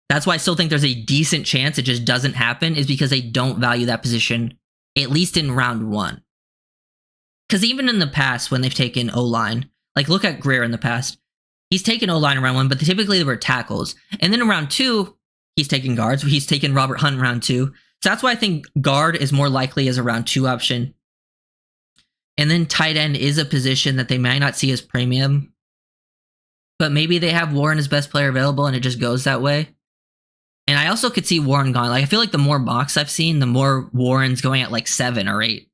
That's why I still think there's a decent chance it just doesn't happen, is because they don't value that position, at least in round 1. Because even in the past, when they've taken O-line, like look at Greer in the past, he's taken O-line in round 1, but typically they were tackles. And then in round 2, he's taken guards. He's taken Robert Hunt in round 2. So that's why I think guard is more likely as a round 2 option. And then tight end is a position that they might not see as premium, but maybe they have Warren as best player available and it just goes that way. And I also could see Warren going. Like I feel like the more mocks I've seen, the more Warren's going at like 7 or 8,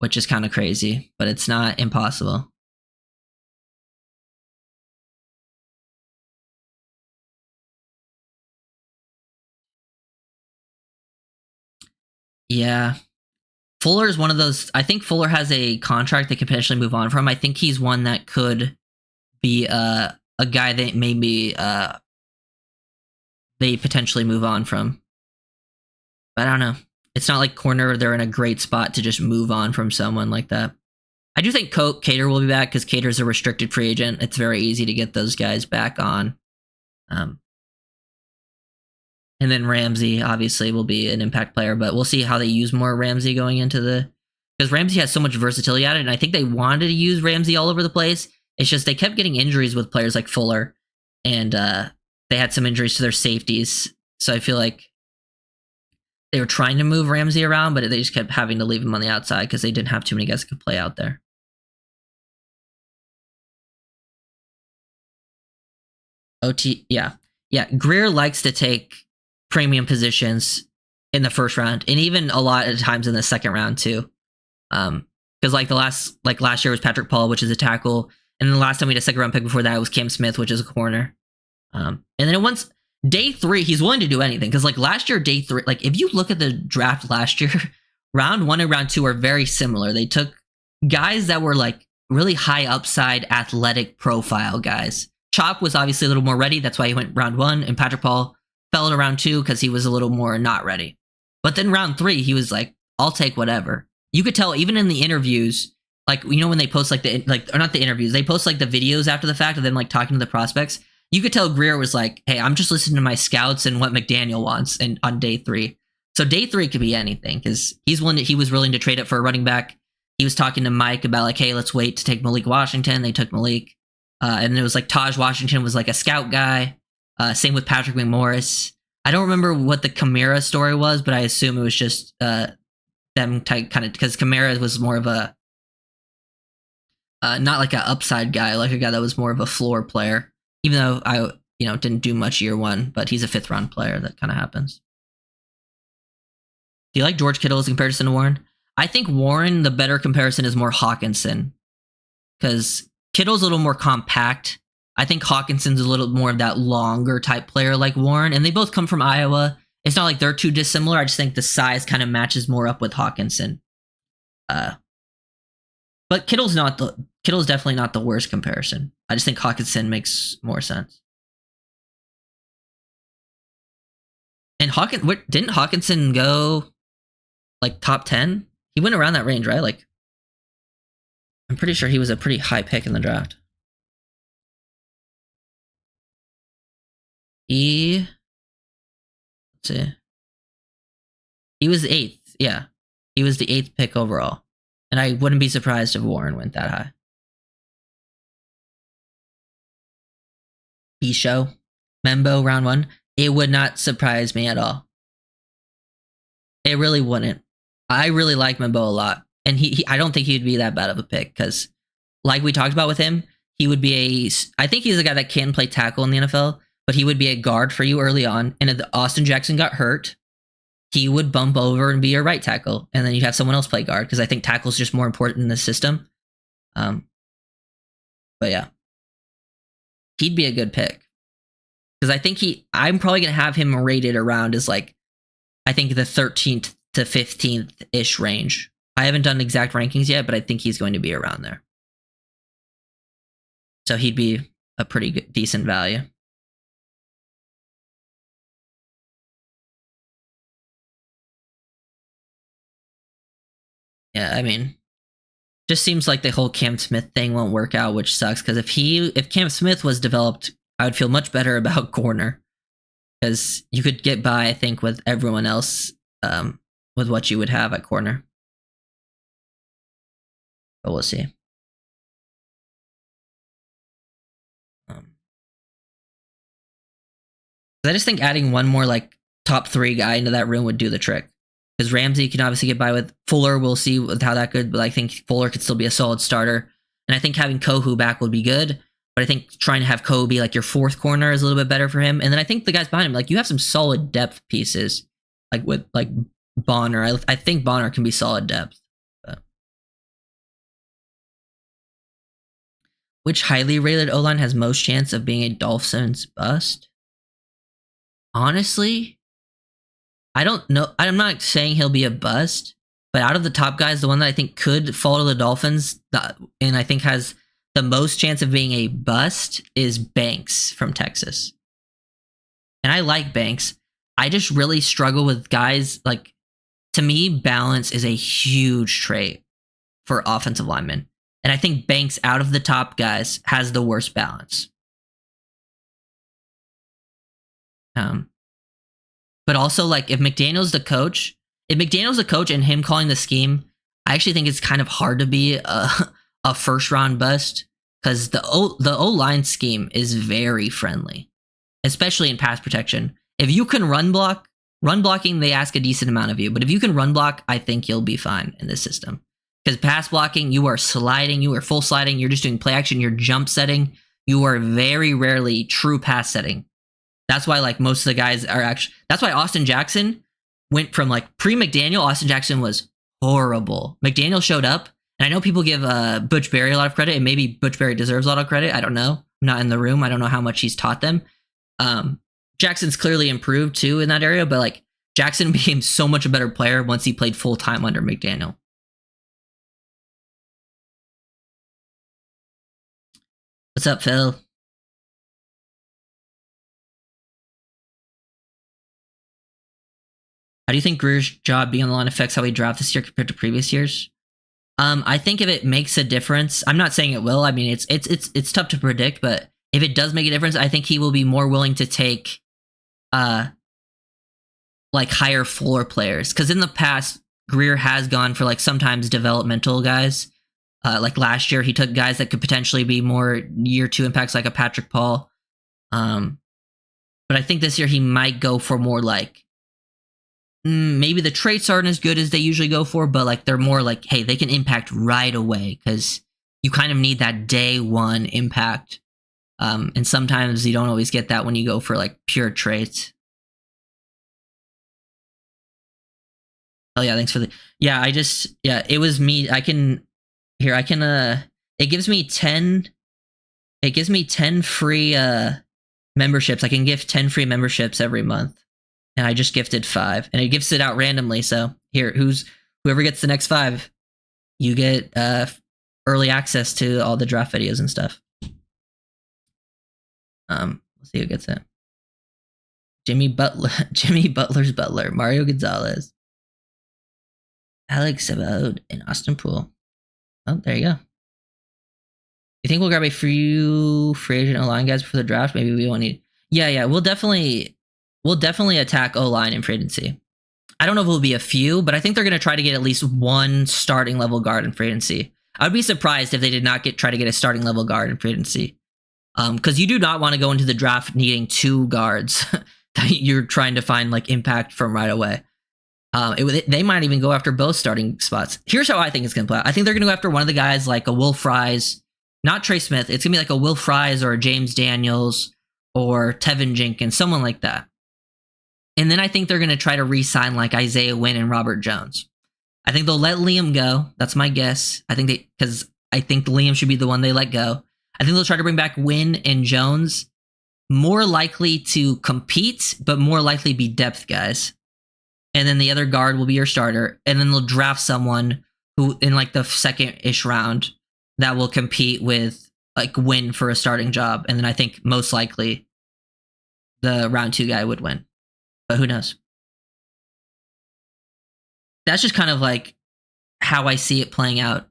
which is kind of crazy, but it's not impossible. Yeah. Fuller is one of those. I think Fuller has a contract they could potentially move on from. I think he's one that could be a guy that maybe they potentially move on from. But I don't know. It's not like corner, they're in a great spot to just move on from someone like that. I do think Cater will be back because Cater's a restricted free agent. It's very easy to get those guys back on. And then Ramsey obviously will be an impact player, but we'll see how they use more Ramsey going into the, because Ramsey has so much versatility at it, and I think they wanted to use Ramsey all over the place. It's just they kept getting injuries with players like Fuller, and they had some injuries to their safeties. So I feel like they were trying to move Ramsey around, but they just kept having to leave him on the outside because they didn't have too many guys that could play out there. OT, yeah. Yeah, Greer likes to take premium positions in the first round, and even a lot of times in the second round too. Because like last year was Patrick Paul, which is a tackle, and the last time we had a second round pick before that was Cam Smith, which is a corner. And then once day 3, he's willing to do anything, because like last year, day 3, like if you look at the draft last year, round 1 and round 2 are very similar. They took guys that were like really high upside athletic profile guys. Chop was obviously a little more ready. That's why he went round 1, and Patrick Paul fell to round 2 because he was a little more not ready. But then round 3, he was like, I'll take whatever. You could tell even in the interviews, like, you know, when they post like or not the interviews, they post like the videos after the fact of them like talking to the prospects. You could tell Greer was like, hey, I'm just listening to my scouts and what McDaniel wants and on day 3. So day 3 could be anything, because he was willing to trade it for a running back. He was talking to Mike about like, hey, let's wait to take Malik Washington. They took Malik. And it was like Taj Washington was like a scout guy. Same with Patrick McMorris. I don't remember what the Kamara story was, but I assume it was just them kind of, because Kamara was more of a not like an upside guy, like a guy that was more of a floor player. Even though I didn't do much year 1, but he's a 5th round player. That kind of happens. Do you like George Kittle as a comparison to Warren? I think Warren, the better comparison is more Hawkinson, because Kittle's a little more compact. I think Hawkinson's a little more of that longer type player like Warren, and they both come from Iowa. It's not like they're too dissimilar. I just think the size kind of matches more up with Hawkinson. But Kittle's definitely not the worst comparison. I just think Hawkinson makes more sense. And didn't Hawkinson go like top 10? He went around that range, right? Like, I'm pretty sure he was a pretty high pick in the draft. He let's see. He was the eighth. Yeah, he was the eighth pick overall, and I wouldn't be surprised if Warren went that high. Bisho, Membo, round one. It would not surprise me at all. It really wouldn't. I really like Membo a lot, and I don't think he'd be that bad of a pick because, like we talked about with him, he would be a. I think he's a guy that can play tackle in the NFL, but he would be a guard for you early on. And if Austin Jackson got hurt, he would bump over and be your right tackle, and then you have someone else play guard because I think tackle is just more important in the system. But yeah, he'd be a good pick because I think I'm probably gonna have him rated around as like, I think the 13th to 15th ish range. I haven't done exact rankings yet, but I think he's going to be around there. So he'd be a pretty good, decent value. Yeah, I mean, just seems like the whole Cam Smith thing won't work out, which sucks. Because if Cam Smith was developed, I would feel much better about corner, because you could get by, I think, with everyone else with what you would have at corner. But we'll see. I just think adding one more like top 3 guy into that room would do the trick. Because Ramsey can obviously get by with Fuller. We'll see with how that could, but I think Fuller could still be a solid starter. And I think having Kohu back would be good. But I think trying to have Kohu be like your 4th corner is a little bit better for him. And then I think the guys behind him, like you have some solid depth pieces, like with like Bonner. I think Bonner can be solid depth. But. Which highly rated O-line has most chance of being a Dolphins bust? Honestly, I don't know. I'm not saying he'll be a bust, but out of the top guys, the one that I think could fall to the Dolphins and I think has the most chance of being a bust is Banks from Texas. And I like Banks. I just really struggle with guys like, to me, balance is a huge trait for offensive linemen. And I think Banks, out of the top guys, has the worst balance. But also, like, if McDaniel's the coach and him calling the scheme, I actually think it's kind of hard to be a first round bust, because the O-line scheme is very friendly, especially in pass protection. If you can run blocking, they ask a decent amount of you. But if you can run block, I think you'll be fine in this system. Because pass blocking, you are sliding, you are full sliding, you're just doing play action, you're jump setting, you are very rarely true pass setting. That's why, like, most of the guys are actually. That's why Austin Jackson went from, like, pre-McDaniel. Austin Jackson was horrible. McDaniel showed up, and I know people give Butch Berry a lot of credit, and maybe Butch Berry deserves a lot of credit. I don't know. I'm not in the room. I don't know how much he's taught them. Jackson's clearly improved too in that area, but like Jackson became so much a better player once he played full time under McDaniel. What's up, Phil? How do you think Greer's job being on the line affects how we draft this year compared to previous years? I think if it makes a difference, I'm not saying it will. I mean, it's tough to predict, but if it does make a difference, I think he will be more willing to take, like higher floor players. Because in the past, Greer has gone for like sometimes developmental guys. Like last year, he took guys that could potentially be more year 2 impacts, like a Patrick Paul. But I think this year he might go for more like. Maybe the traits aren't as good as they usually go for, but like they're more like, hey, they can impact right away, because you kind of need that day 1 impact. And sometimes you don't always get that when you go for like pure traits. Oh yeah, thanks for the. Yeah, it was me. It gives me 10. It gives me 10 free memberships. I can gift 10 free memberships every month. And I just gifted 5, and it gifts it out randomly. So here, whoever gets the next 5, you get early access to all the draft videos and stuff. Let's see who gets it. Jimmy Butler's Butler, Mario Gonzalez, Alex Sabode, and Austin Poole. Oh, there you go. You think we'll grab a few free agent line guys before the draft? Maybe we won't need. Yeah. We'll definitely attack O-line in free agency. I don't know if it will be a few, but I think they're going to try to get at least one starting level guard in free agency. I'd be surprised if they did not try to get a starting level guard in free agency. Because you do not want to go into the draft needing two guards that you're trying to find like impact from right away. They might even go after both starting spots. Here's how I think it's going to play out. I think they're going to go after one of the guys like a Will Fries, not Trey Smith. It's going to be like a Will Fries or a James Daniels or Tevin Jenkins, someone like that. And then I think they're going to try to re-sign like Isaiah Wynn and Robert Jones. I think they'll let Liam go. That's my guess. Because I think Liam should be the one they let go. I think they'll try to bring back Wynn and Jones, more likely to compete, but more likely be depth guys. And then the other guard will be your starter. And then they'll draft someone who in like the second-ish round that will compete with like Wynn for a starting job. And then I think most likely the round 2 guy would win. But who knows? That's just kind of like how I see it playing out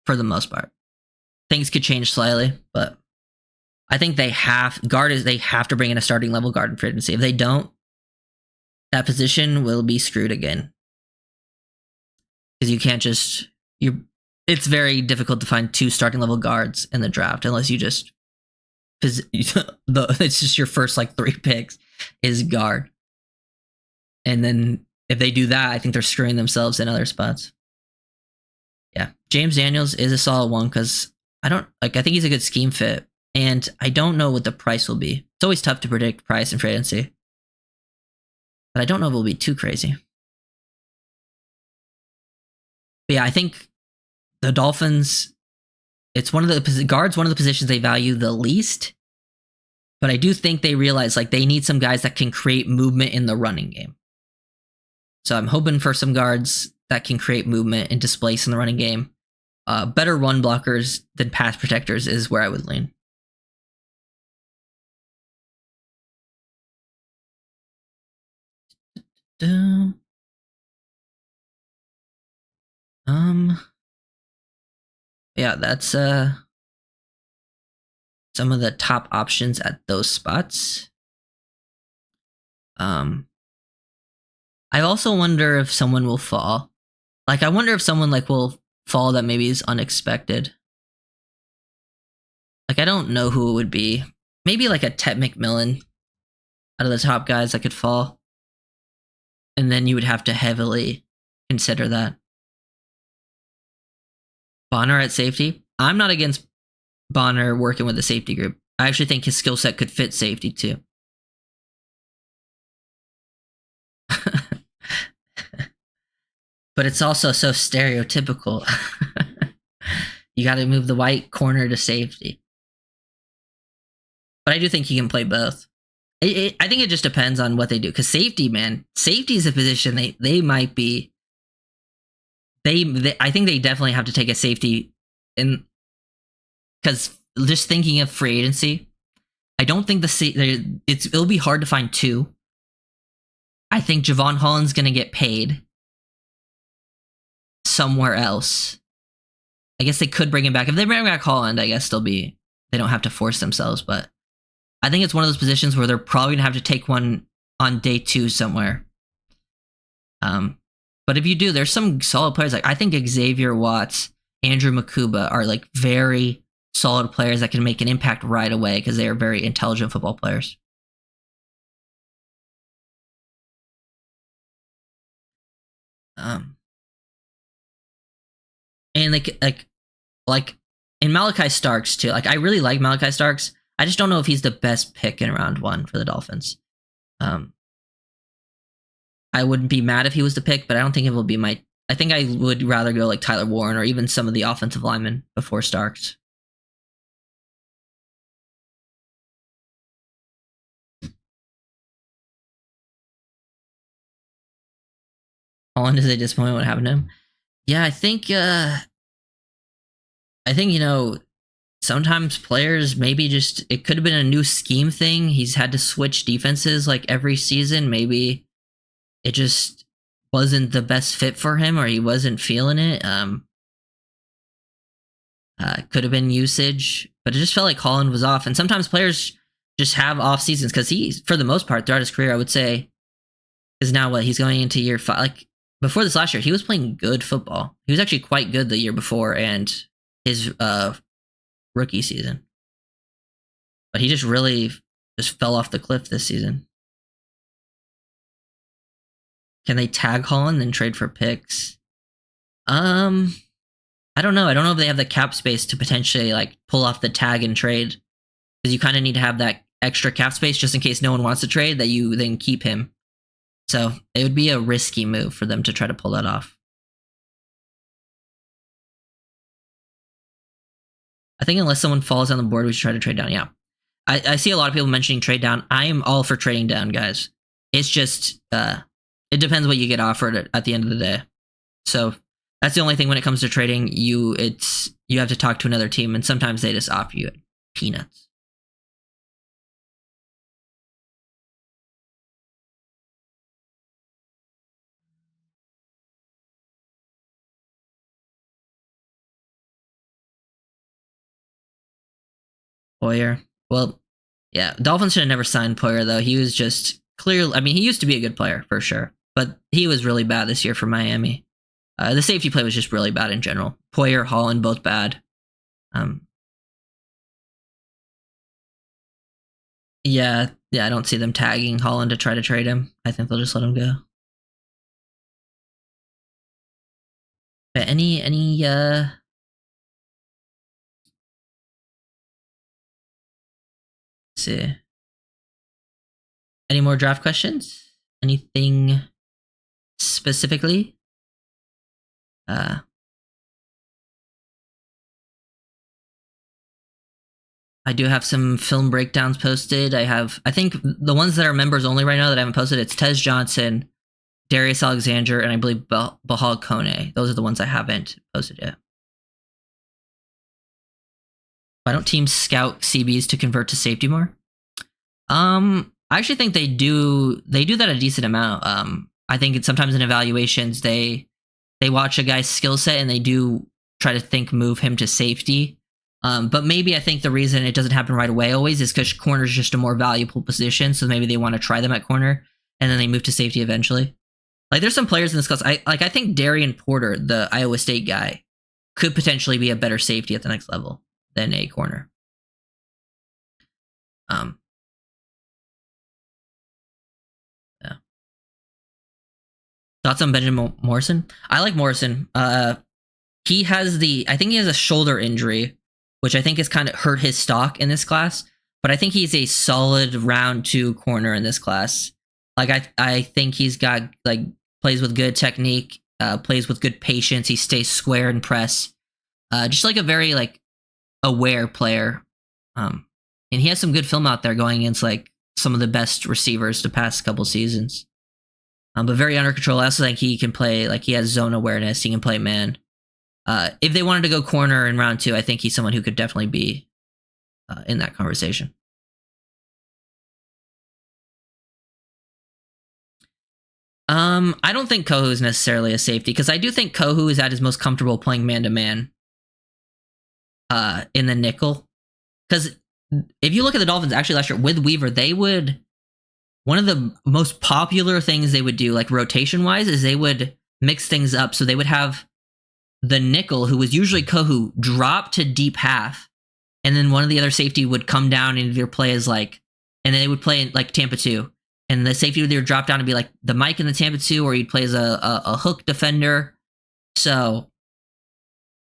for the most part. Things could change slightly, but I think they have to bring in a starting level guard in free agency. If they don't, that position will be screwed again. Because you can't just it's very difficult to find 2 starting level guards in the draft unless you just it's just your first like 3 picks is guard. And then if they do that, I think they're screwing themselves in other spots. Yeah, James Daniels is a solid one because I think he's a good scheme fit, and I don't know what the price will be. It's always tough to predict price in free agency, but I don't know if it'll be too crazy. But yeah, I think the Dolphins, it's one of the guards, one of the positions they value the least. But I do think they realize like they need some guys that can create movement in the running game. So I'm hoping for some guards that can create movement and displace in the running game. Better run blockers than pass protectors is where I would lean. Yeah, that's some of the top options at those spots. I also wonder if someone will fall. Like, I wonder if someone like will fall that maybe is unexpected. Like, I don't know who it would be. Maybe like a Ted McMillan out of the top guys that could fall. And then you would have to heavily consider that. Bonner at safety. I'm not against Bonner working with the safety group. I actually think his skill set could fit safety too. But it's also so stereotypical. You got to move the white corner to safety. But I do think he can play both. I think it just depends on what they do. Because safety, man, safety is a position they might be. I think they definitely have to take a safety in. Because just thinking of free agency, I don't think it'll be hard to find 2. I think Javon Holland's going to get paid somewhere else. I guess they could bring him back. If they bring back Holland, I guess they don't have to force themselves, but I think it's one of those positions where they're probably gonna have to take one on day 2 somewhere. But if you do, there's some solid players. Like I think Xavier Watts, Andrew Makuba are like very solid players that can make an impact right away because they are very intelligent football players. And like in Malachi Starks too. Like I really like Malachi Starks. I just don't know if he's the best pick in round 1 for the Dolphins. I wouldn't be mad if he was the pick, but I don't think it will be my. I think I would rather go like Tyler Warren or even some of the offensive linemen before Starks. Holland is a disappointment. What happened to him? Yeah, I think sometimes players maybe just it could have been a new scheme thing. He's had to switch defenses like every season. Maybe it just wasn't the best fit for him, or he wasn't feeling it. Could have been usage, but it just felt like Holland was off. And sometimes players just have off seasons because he's, for the most part, throughout his career, I would say, is now what he's going into year 5. Like before this last year, he was playing good football. He was actually quite good the year before and his rookie season, but he just really just fell off the cliff this season. Can they tag Holland and trade for picks? I don't know. I don't know if they have the cap space to potentially like pull off the tag and trade, because you kind of need to have that extra cap space just in case no one wants to trade, that you then keep him. So it would be a risky move for them to try to pull that off. I think unless someone falls on the board, we should try to trade down. Yeah. I see a lot of people mentioning trade down. I am all for trading down, guys. It's just, it depends what you get offered at the end of the day. So that's the only thing when it comes to trading. You have to talk to another team, and sometimes they just offer you peanuts. Poyer. Well, yeah, Dolphins should have never signed Poyer, though. He was just clearly, I mean, he used to be a good player for sure, but he was really bad this year for Miami. The safety play was just really bad in general. Poyer, Holland, both bad. Yeah, I don't see them tagging Holland to try to trade him. I think they'll just let him go. But any let's see. Any more draft questions? Anything specifically? I do have some film breakdowns posted. I think the ones that are members only right now that I haven't posted, it's Tez Johnson, Darius Alexander, and I believe Bahal Kone. Those are the ones I haven't posted yet. Why don't teams scout CBs to convert to safety more? I actually think they do that a decent amount. I think it's sometimes in evaluations they watch a guy's skill set and they do try to move him to safety. But maybe I think the reason it doesn't happen right away always is because corner is just a more valuable position. So maybe they want to try them at corner and then they move to safety eventually. Like there's some players in this class. I think Darian Porter, the Iowa State guy, could potentially be a better safety at the next level than a corner. Yeah. Thoughts on Benjamin Morrison? I like Morrison. He has I think he has a shoulder injury, which I think has kind of hurt his stock in this class. But I think he's a solid round 2 corner in this class. Like I think he's got like plays with good technique, plays with good patience. He stays square and press. Just like a very like aware player. And he has some good film out there going against like some of the best receivers the past couple seasons. But very under control. I also think he can play, like he has zone awareness. He can play man. If they wanted to go corner in round 2, I think he's someone who could definitely be in that conversation. I don't think Kohu is necessarily a safety, because I do think Kohu is at his most comfortable playing man-to-man in the nickel. Because if you look at the Dolphins, actually last year with Weaver, one of the most popular things they would do, like rotation-wise, is they would mix things up. So they would have the nickel, who was usually Kohu, drop to deep half, and then one of the other safety would come down and either play as like, and then they would play in like Tampa 2. And the safety would either drop down and be like the Mike in the Tampa 2, or he'd play as a hook defender. So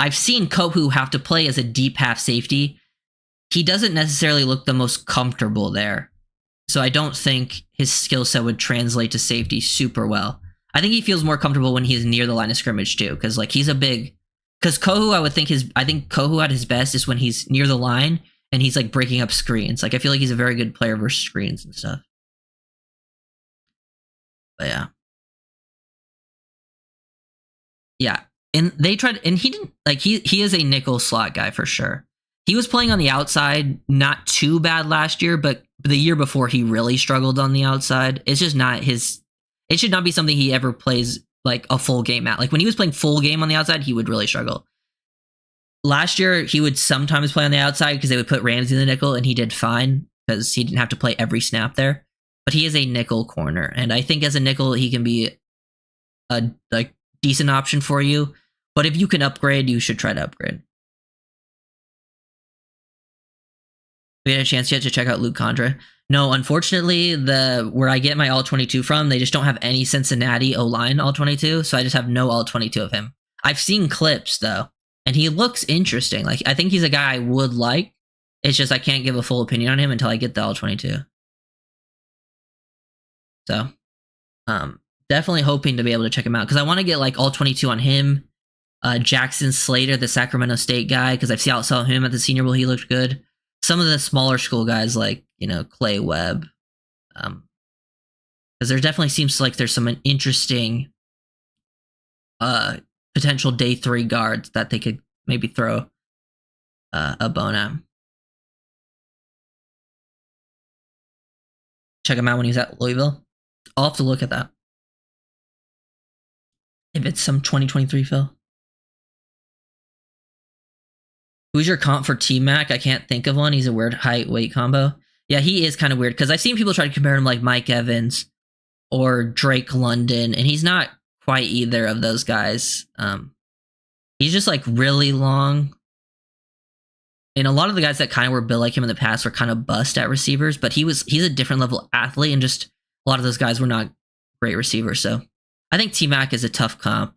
I've seen Kohu have to play as a deep half safety. He doesn't necessarily look the most comfortable there. So I don't think his skill set would translate to safety super well. I think he feels more comfortable when he's near the line of scrimmage too, because like he's a big. Because Kohu, I think Kohu at his best is when he's near the line and he's like breaking up screens. Like I feel like he's a very good player versus screens and stuff. But yeah, and they tried, and he didn't like he is a nickel slot guy for sure. He was playing on the outside, not too bad last year, but the year before he really struggled on the outside. It's just not his. It should not be something he ever plays like a full game at. Like when he was playing full game on the outside, he would really struggle. Last year, he would sometimes play on the outside because they would put Ramsey in the nickel, and he did fine. because he didn't have to play every snap there. But he is a nickel corner, and I think as a nickel he can be a like decent option for you. But if you can upgrade, you should try to upgrade. We had a chance yet to check out Luke Condra. No, unfortunately, the where I get my all 22 from, they just don't have any Cincinnati O line all 22, so I just have no all 22 of him. I've seen clips though, and he looks interesting. Like I think he's a guy I would like. It's just I can't give a full opinion on him until I get the all 22. So, definitely hoping to be able to check him out because I want to get like all 22 on him. Jackson Slater, the Sacramento State guy, because I've saw him at the Senior Bowl. He looked good. Some of the smaller school guys like, Clay Webb. Because there definitely seems like there's some interesting potential day 3 guards that they could maybe throw a bone at. Check him out when he's at Louisville. I'll have to look at that. If it's some 2023 Phil. Who's your comp for T-Mac? I can't think of one. He's a weird height-weight combo. Yeah, he is kind of weird because I've seen people try to compare him like Mike Evans or Drake London, and he's not quite either of those guys. He's just like really long. And a lot of the guys that kind of were built like him in the past were kind of bust at receivers, but he's a different level athlete, and just a lot of those guys were not great receivers. So I think T-Mac is a tough comp.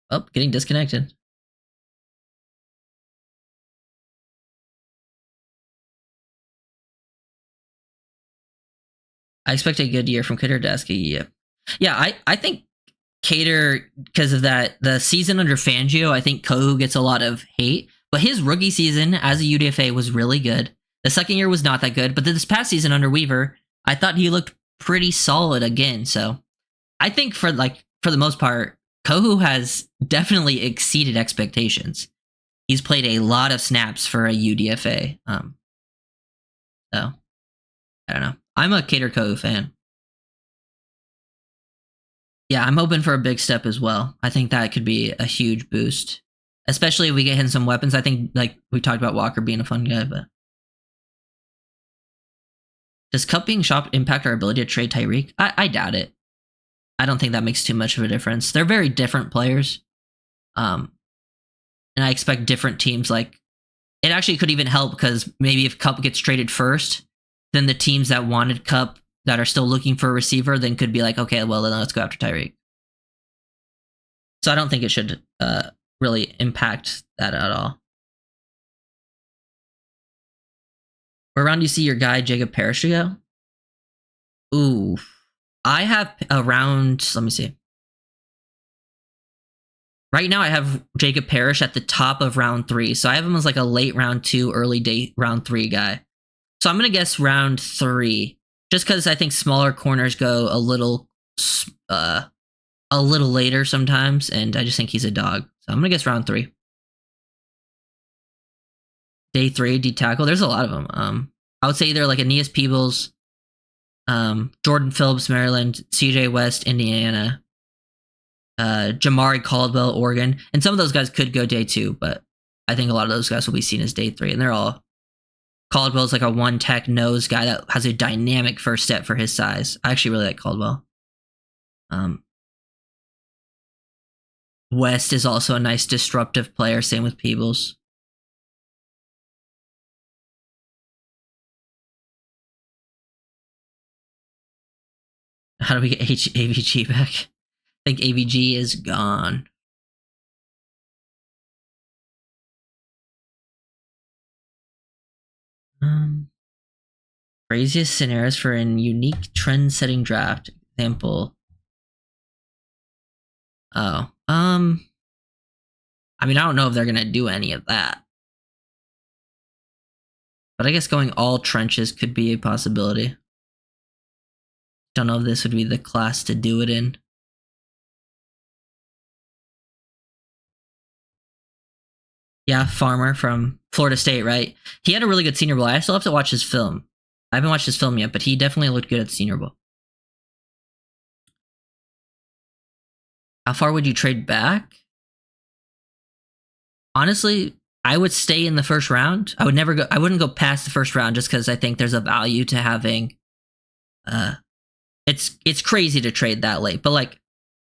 Oh, getting disconnected. I expect a good year from Cater Dasky. Yeah, I think Cater, because of that, the season under Fangio, I think Kohu gets a lot of hate. But his rookie season as a UDFA was really good. The second year was not that good. But this past season under Weaver, I thought he looked pretty solid again. So I think for the most part, Kohu has definitely exceeded expectations. He's played a lot of snaps for a UDFA. So I don't know. I'm a Cater Kohu fan. Yeah, I'm hoping for a big step as well. I think that could be a huge boost, especially if we get him some weapons. I think, like we talked about Walker being a fun guy, but does Cup being shopped impact our ability to trade Tyreek? I doubt it. I don't think that makes too much of a difference. They're very different players. And I expect different teams. Like, it actually could even help because maybe if Cup gets traded first, then the teams that wanted Cup that are still looking for a receiver then could be like, okay, well, then let's go after Tyreek. So I don't think it should really impact that at all. Where around do you see your guy, Jacob Parrish, to go? Ooh. I have around, let me see. Right now I have Jacob Parrish at the top of round 3. So I have him as like a late round 2, early day round 3 guy. So I'm going to guess round 3. Just because I think smaller corners go a little later sometimes. And I just think he's a dog. So I'm going to guess round 3. Day 3, D tackle. There's a lot of them. I would say either like Aeneas Peebles, Jordan Phillips, Maryland, CJ West, Indiana, Jamari Caldwell, Oregon. And some of those guys could go day 2, but I think a lot of those guys will be seen as day 3. And they're all, Caldwell's like a one tech nose guy that has a dynamic first step for his size. I actually really like Caldwell. West is also a nice disruptive player. Same with Peebles. How do we get AVG back? I think AVG is gone. Craziest scenarios for an unique trend-setting draft. Example. Oh. I mean, I don't know if they're gonna do any of that. But I guess going all trenches could be a possibility. Don't know if this would be the class to do it in. Yeah, Farmer from Florida State, right? He had a really good Senior Bowl. I still have to watch his film. I haven't watched his film yet, but he definitely looked good at the Senior Bowl. How far would you trade back? Honestly, I would stay in the first round. I would never go. I wouldn't go past the first round just because I think there's a value to having. Uh, it's crazy to trade that late, but like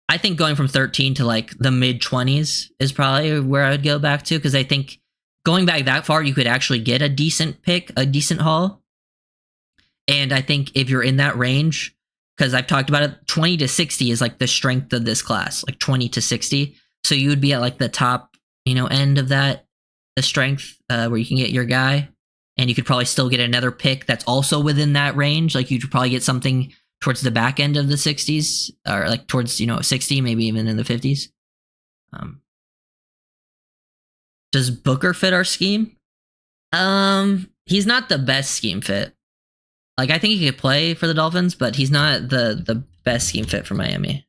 I think going from 13 to like the mid 20s is probably where I would go back to because I think going back that far you could actually get a decent pick, a decent haul, and I think if you're in that range, because I've talked about it, 20 to 60 is like the strength of this class, like 20 to 60. So you would be at like the top, end of that, the strength where you can get your guy, and you could probably still get another pick that's also within that range. Like you could probably get something towards the back end of the 60s, or like towards 60, maybe even in the 50s. Does Booker fit our scheme? He's not the best scheme fit. Like I think he could play for the Dolphins, but he's not the best scheme fit for Miami.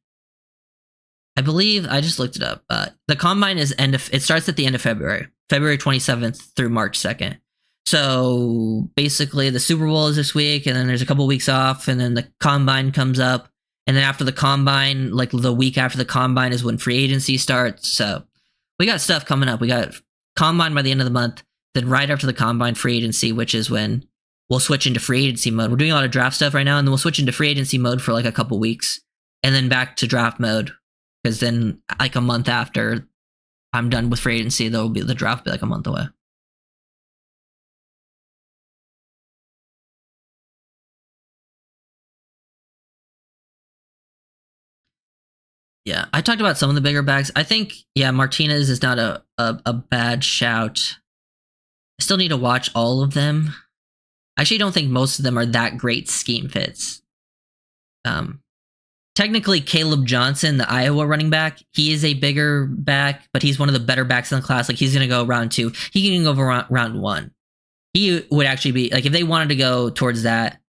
I believe I just looked it up. The combine is it starts at the end of February, February 27th through March 2nd. So basically, the Super Bowl is this week, and then there's a couple weeks off, and then the combine comes up, and then after the combine, like the week after the combine, is when free agency starts. So we got stuff coming up. We got combine by the end of the month. Then right after the combine, free agency, which is when we'll switch into free agency mode. We're doing a lot of draft stuff right now, and then we'll switch into free agency mode for like a couple weeks, and then back to draft mode. Because then, like a month after I'm done with free agency, the draft will be like a month away. Yeah, I talked about some of the bigger backs. I think, yeah, Martinez is not a bad shout. I still need to watch all of them. I actually don't think most of them are that great scheme fits. Technically, Caleb Johnson, the Iowa running back, he is a bigger back, but he's one of the better backs in the class. Like, he's going to go round 2. He can go round 1. He would actually be, like, if they wanted to go towards that,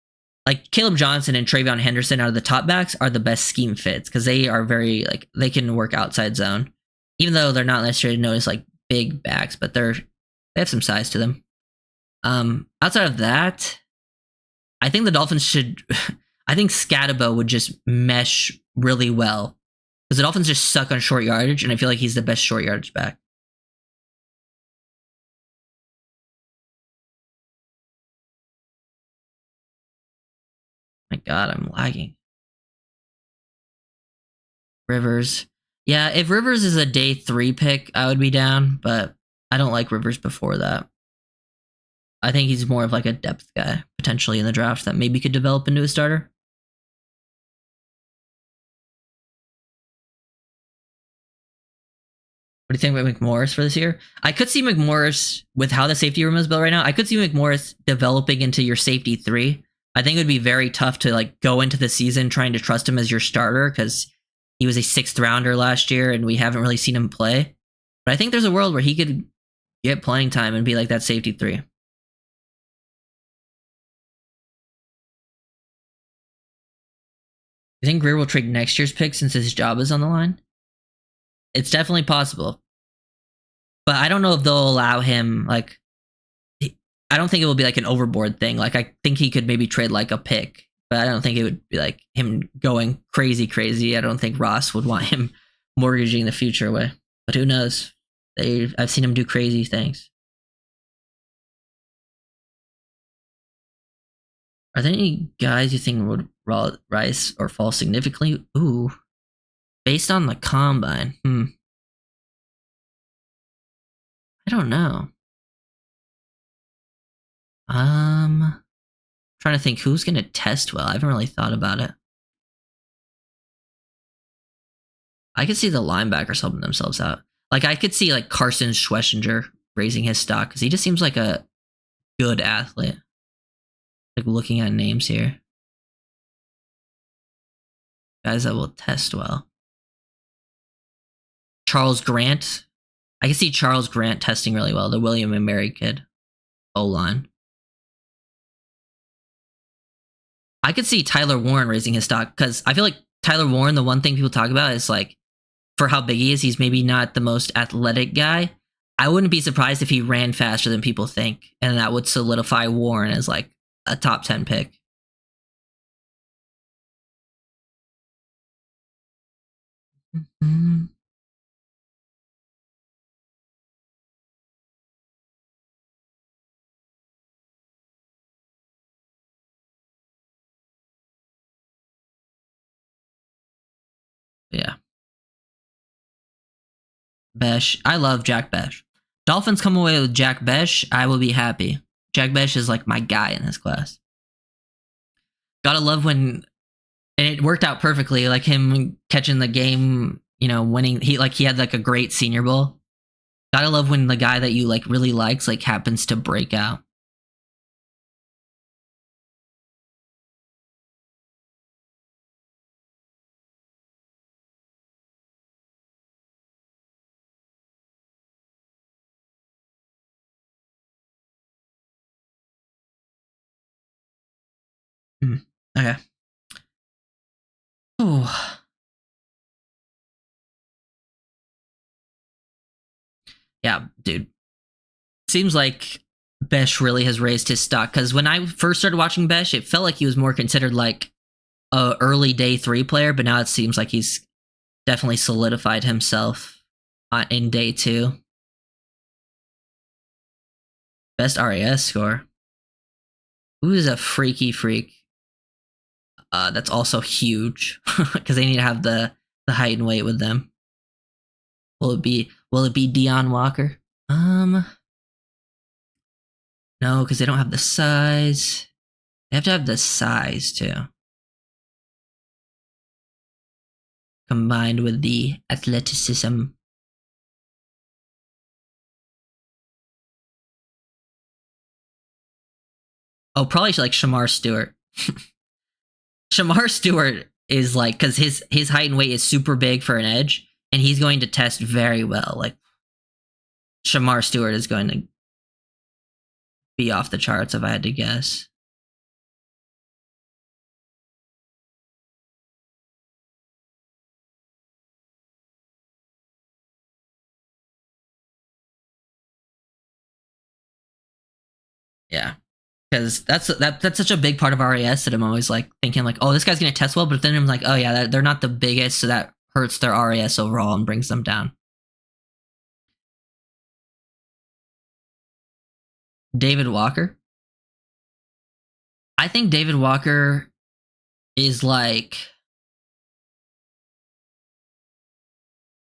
like, Caleb Johnson and Travion Henderson out of the top backs are the best scheme fits because they are very, like, they can work outside zone. Even though they're not necessarily known as, like, big backs, but they have some size to them. Outside of that, I think the Dolphins should... I think Scatabo would just mesh really well because the Dolphins just suck on short yardage, and I feel like he's the best short yardage back. My God, I'm lagging. Rivers. Yeah, if Rivers is a day 3 pick, I would be down, but I don't like Rivers before that. I think he's more of like a depth guy, potentially in the draft, that maybe could develop into a starter. What do you think about McMorris for this year? I could see McMorris, with how the safety room is built right now, I could see McMorris developing into your safety 3. I think it would be very tough to like go into the season trying to trust him as your starter because he was a 6th rounder last year and we haven't really seen him play. But I think there's a world where he could get playing time and be like that safety 3. You think Greer will trade next year's pick since his job is on the line? It's definitely possible. But I don't know if they'll allow him, like, I don't think it will be like an overboard thing. Like, I think he could maybe trade like a pick, but I don't think it would be like him going crazy. I don't think Ross would want him mortgaging the future away. But who knows? I've seen him do crazy things. Are there any guys you think would rise or fall significantly? Ooh, based on the combine. I don't know. Trying to think who's going to test well. I haven't really thought about it. I could see the linebackers helping themselves out. Like, I could see like Carson Schwessinger raising his stock because he just seems like a good athlete. Like, looking at names here, guys that will test well. Charles Grant. I can see Charles Grant testing really well. The William and Mary kid. O-line. I could see Tyler Warren raising his stock because I feel like Tyler Warren, the one thing people talk about is like, for how big he is, he's maybe not the most athletic guy. I wouldn't be surprised if he ran faster than people think, and that would solidify Warren as like a top 10 pick. Mm-hmm. Yeah. Besh. I love Jack Besh. Dolphins come away with Jack Besh, I will be happy. Jack Besh is like my guy in this class. Gotta love when, and it worked out perfectly, like him catching the game, winning. He had like a great Senior Bowl. Gotta love when the guy that you like really likes like happens to break out. Okay. Oh. Yeah, dude. Seems like Besh really has raised his stock, because when I first started watching Besh, it felt like he was more considered like a early day 3 player, but now it seems like he's definitely solidified himself in day 2. Best RAS score. Who is a freaky freak? That's also huge because they need to have the height and weight with them. Will it be Deion Walker? No, because they don't have the size. They have to have the size too, combined with the athleticism. Oh, probably like Shamar Stewart. Shamar Stewart is like, because his height and weight is super big for an edge, and he's going to test very well. Like Shamar Stewart is going to be off the charts if I had to guess. Yeah, because that's such a big part of RAS that I'm always like thinking like, oh, this guy's gonna test well, but then I'm like, oh yeah, they're not the biggest, so that hurts their RAS overall and brings them down. David Walker. I think David Walker is like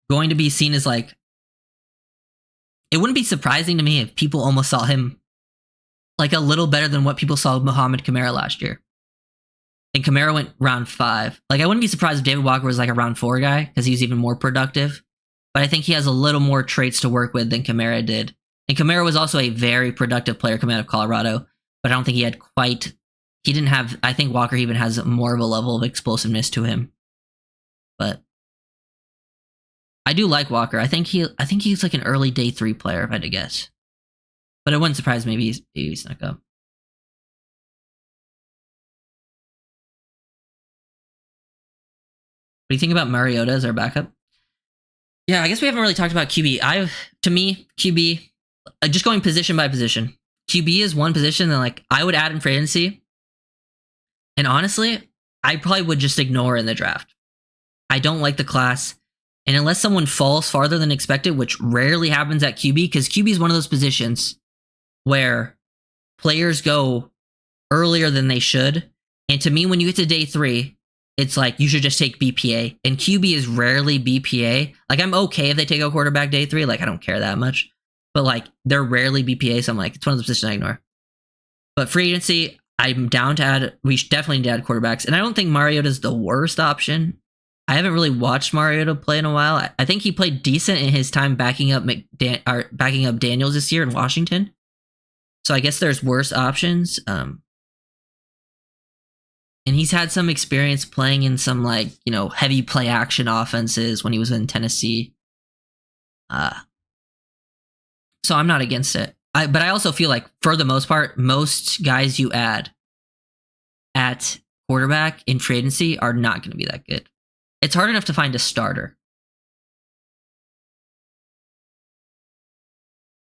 going to be seen as like, it wouldn't be surprising to me if people almost saw him like a little better than what people saw with Muhammad Kamara last year. And Kamara went round 5. Like I wouldn't be surprised if David Walker was like a round 4 guy because he's even more productive. But I think he has a little more traits to work with than Kamara did. And Kamara was also a very productive player coming out of Colorado, but I don't think he had quite. He didn't have. I think Walker even has more of a level of explosiveness to him. But I do like Walker. I think he's like an early day 3 player, if I had to guess. But it wouldn't surprise me if he snuck up. What do you think about Mariota as our backup? Yeah, I guess we haven't really talked about QB. To me, QB, just going position by position. QB is one position that like I would add in free agency. And honestly, I probably would just ignore in the draft. I don't like the class. And unless someone falls farther than expected, which rarely happens at QB, because QB is one of those positions where players go earlier than they should. And to me, when you get to day 3, it's like you should just take BPA. And QB is rarely BPA. Like I'm okay if they take a quarterback day 3. Like I don't care that much. But like they're rarely BPA. So I'm like, it's one of those positions I ignore. But free agency, I'm down to add. We should definitely need to add quarterbacks. And I don't think Mariota is the worst option. I haven't really watched Mariota play in a while. I think he played decent in his time backing up Daniels this year in Washington. So I guess there's worse options. And he's had some experience playing in some like, heavy play action offenses when he was in Tennessee. So I'm not against it. But I also feel like for the most part, most guys you add at quarterback in free agency are not going to be that good. It's hard enough to find a starter.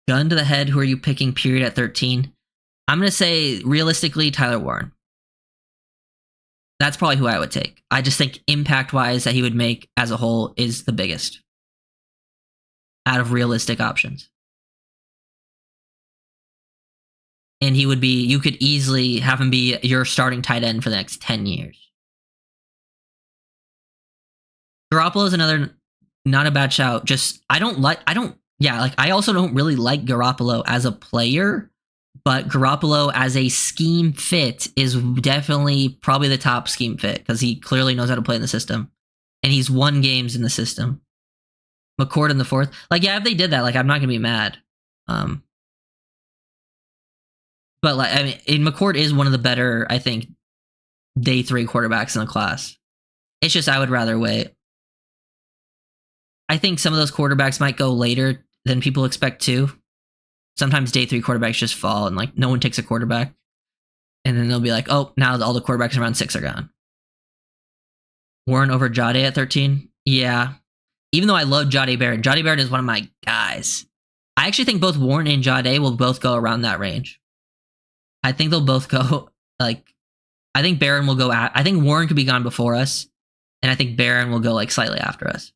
Gun to the head, who are you picking period at 13? I'm going to say realistically Tyler Warren. That's probably who I would take. I just think impact-wise that he would make as a whole is the biggest out of realistic options. And you could easily have him be your starting tight end for the next 10 years. Garoppolo is another not a bad shout. Just I also don't really like Garoppolo as a player, but Garoppolo as a scheme fit is definitely probably the top scheme fit because he clearly knows how to play in the system, and he's won games in the system. McCord in the fourth, like if they did that, like I'm not gonna be mad. But like I mean, McCord is one of the better, I think, day 3 quarterbacks in the class. It's just I would rather wait. I think some of those quarterbacks might go later than people expect to. Sometimes day 3 quarterbacks just fall and like no one takes a quarterback. And then they'll be like, oh, now all the quarterbacks around 6 are gone. Warren over Jade at 13? Yeah. Even though I love Jade Barron. Jade Barron is one of my guys. I actually think both Warren and Jade will both go around that range. I think they'll both go like I think Barron will go I think Warren could be gone before us. And I think Barron will go like slightly after us.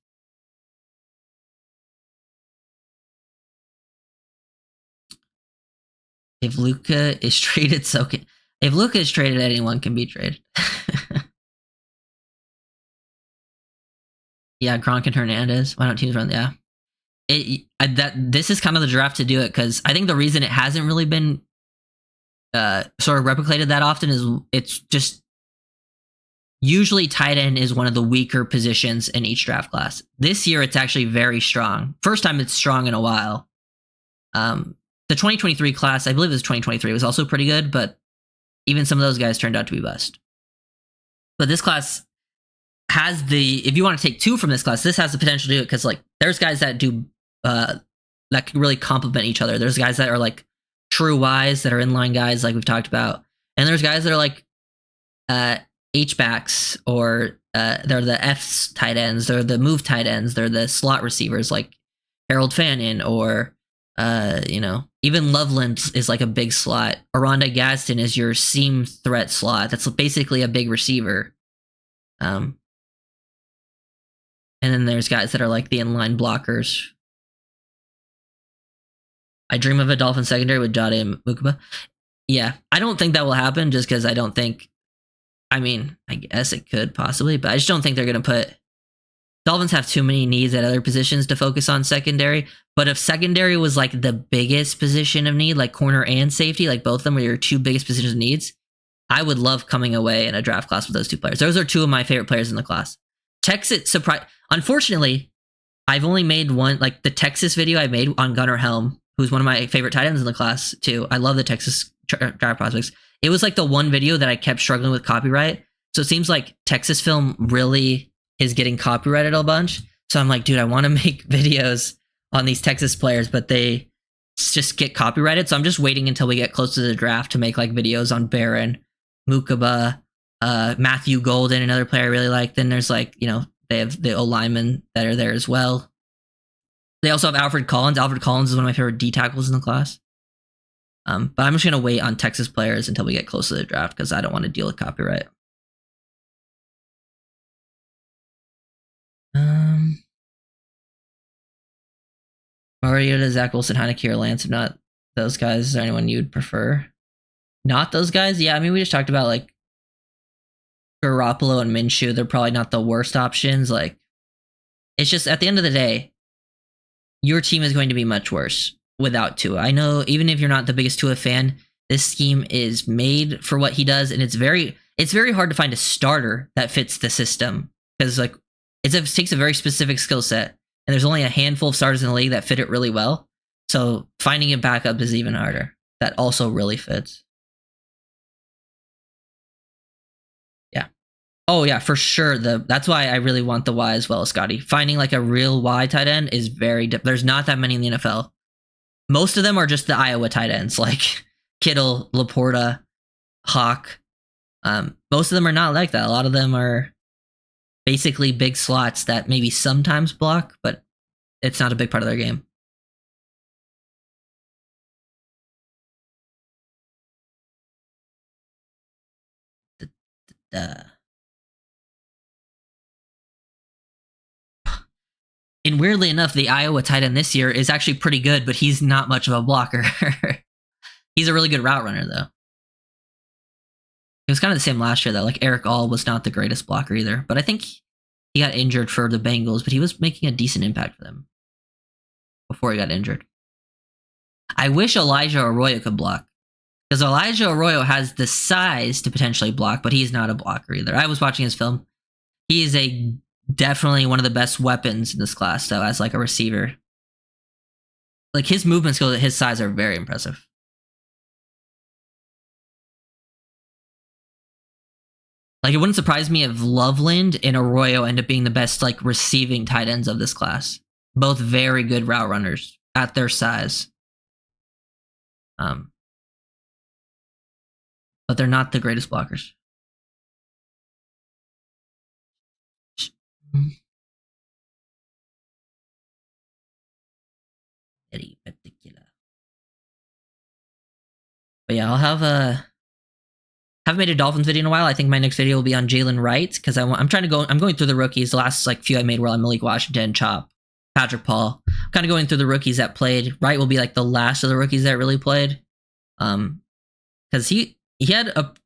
If Luka is traded, if Luka is traded, anyone can be traded. Yeah, Gronk and Hernandez. Why don't teams run? Yeah, this is kind of the draft to do it because I think the reason it hasn't really been sort of replicated that often is it's just usually tight end is one of the weaker positions in each draft class. This year, it's actually very strong. First time it's strong in a while. The 2023 class, I believe it was 2023, was also pretty good, but even some of those guys turned out to be bust. But this class has if you want to take 2 from this class, this has the potential to do it because like there's guys that do that can really complement each other. There's guys that are like true Ys that are inline guys like we've talked about, and there's guys that are like H-backs or they're the F tight ends, they're the move tight ends, they're the slot receivers like Harold Fannin or even Loveland is like a big slot. Aranda Gaston is your seam threat slot. That's basically a big receiver. And then there's guys that are like the inline blockers. I dream of a Dolphin secondary with Jade and Mukaba. Yeah, I don't think that will happen just because I don't think. I mean, I guess it could possibly, but I just don't think they're going to put. Dolphins have too many needs at other positions to focus on secondary. But if secondary was like the biggest position of need, like corner and safety, like both of them were your 2 biggest positions of needs, I would love coming away in a draft class with those 2 players. Those are 2 of my favorite players in the class. Texas, unfortunately, I've only made one, like the Texas video I made on Gunnar Helm, who's one of my favorite tight ends in the class too. I love the Texas draft prospects. It was like the one video that I kept struggling with copyright. So it seems like Texas film really is getting copyrighted a bunch. So I'm like, dude, I want to make videos on these Texas players, but they just get copyrighted. So I'm just waiting until we get close to the draft to make like videos on Barron, Mukaba, Matthew Golden, another player I really like. Then there's like, they have the O-linemen that are there as well. They also have Alfred Collins. Alfred Collins is one of my favorite D tackles in the class. But I'm just going to wait on Texas players until we get close to the draft because I don't want to deal with copyright. Mariota, Zach Wilson, Heineke, or Lance, if not those guys, is there anyone you'd prefer? Not those guys? Yeah, I mean, we just talked about like Garoppolo and Minshew. They're probably not the worst options. Like, it's just at the end of the day, your team is going to be much worse without Tua. I know even if you're not the biggest Tua fan, this scheme is made for what he does, and it's very hard to find a starter that fits the system because like it takes a very specific skill set. And there's only a handful of starters in the league that fit it really well. So finding a backup is even harder. That also really fits. Yeah. Oh, yeah, for sure. That's why I really want the Y as well, Scotty. Finding like a real Y tight end is very there's not that many in the NFL. Most of them are just the Iowa tight ends, like Kittle, Laporta, Hawk. Most of them are not like that. A lot of them are basically big slots that maybe sometimes block, but it's not a big part of their game. And weirdly enough, the Iowa tight end this year is actually pretty good, but he's not much of a blocker. He's a really good route runner, though. It was kind of the same last year, though. Like Eric All was not the greatest blocker either, but I think He got injured for the Bengals, but he was making a decent impact for them before he got injured. I wish Elijah Arroyo could block, because Elijah Arroyo has the size to potentially block, but he's not a blocker either. I was watching his film. He is definitely one of the best weapons in this class, though, as like a receiver. Like his movement skills at his size are very impressive. Like it wouldn't surprise me if Loveland and Arroyo end up being the best like receiving tight ends of this class. Both very good route runners at their size. But they're not the greatest blockers. Very particular. But yeah, I'll haven't made a Dolphins video in a while. I think my next video will be on Jalen Wright because I'm going through the rookies. The last like few I made were on Malik Washington, Chop, Patrick Paul. I'm kind of going through the rookies that played. Wright will be like the last of the rookies that really played. Because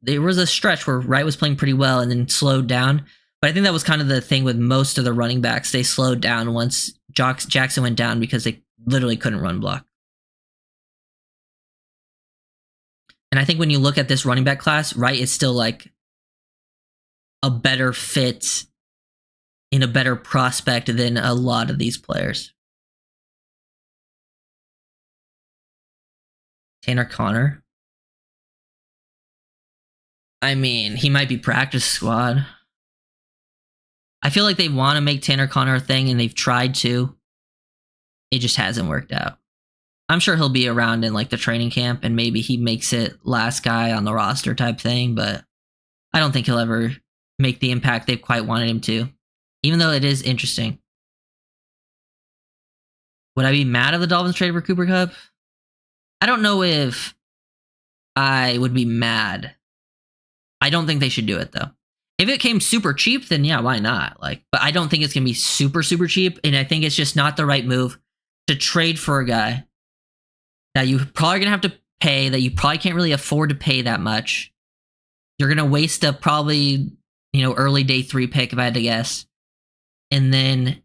there was a stretch where Wright was playing pretty well and then slowed down. But I think that was kind of the thing with most of the running backs. They slowed down once Jackson went down because they literally couldn't run block. And I think when you look at this running back class, Wright is still like a better fit and a better prospect than a lot of these players. Tanner Connor. I mean, he might be practice squad. I feel like they want to make Tanner Connor a thing, and they've tried to. It just hasn't worked out. I'm sure he'll be around in like the training camp, and maybe he makes it last guy on the roster type thing, but I don't think he'll ever make the impact they've quite wanted him to, even though it is interesting. Would I be mad if the Dolphins traded for Cooper Kupp? I don't know if I would be mad. I don't think they should do it though. If it came super cheap, then yeah, why not? Like, but I don't think it's gonna be super, super cheap, and I think it's just not the right move to trade for a guy that you probably gonna have to pay, that you probably can't really afford to pay that much. You're gonna waste a probably, early day 3 pick if I had to guess. And then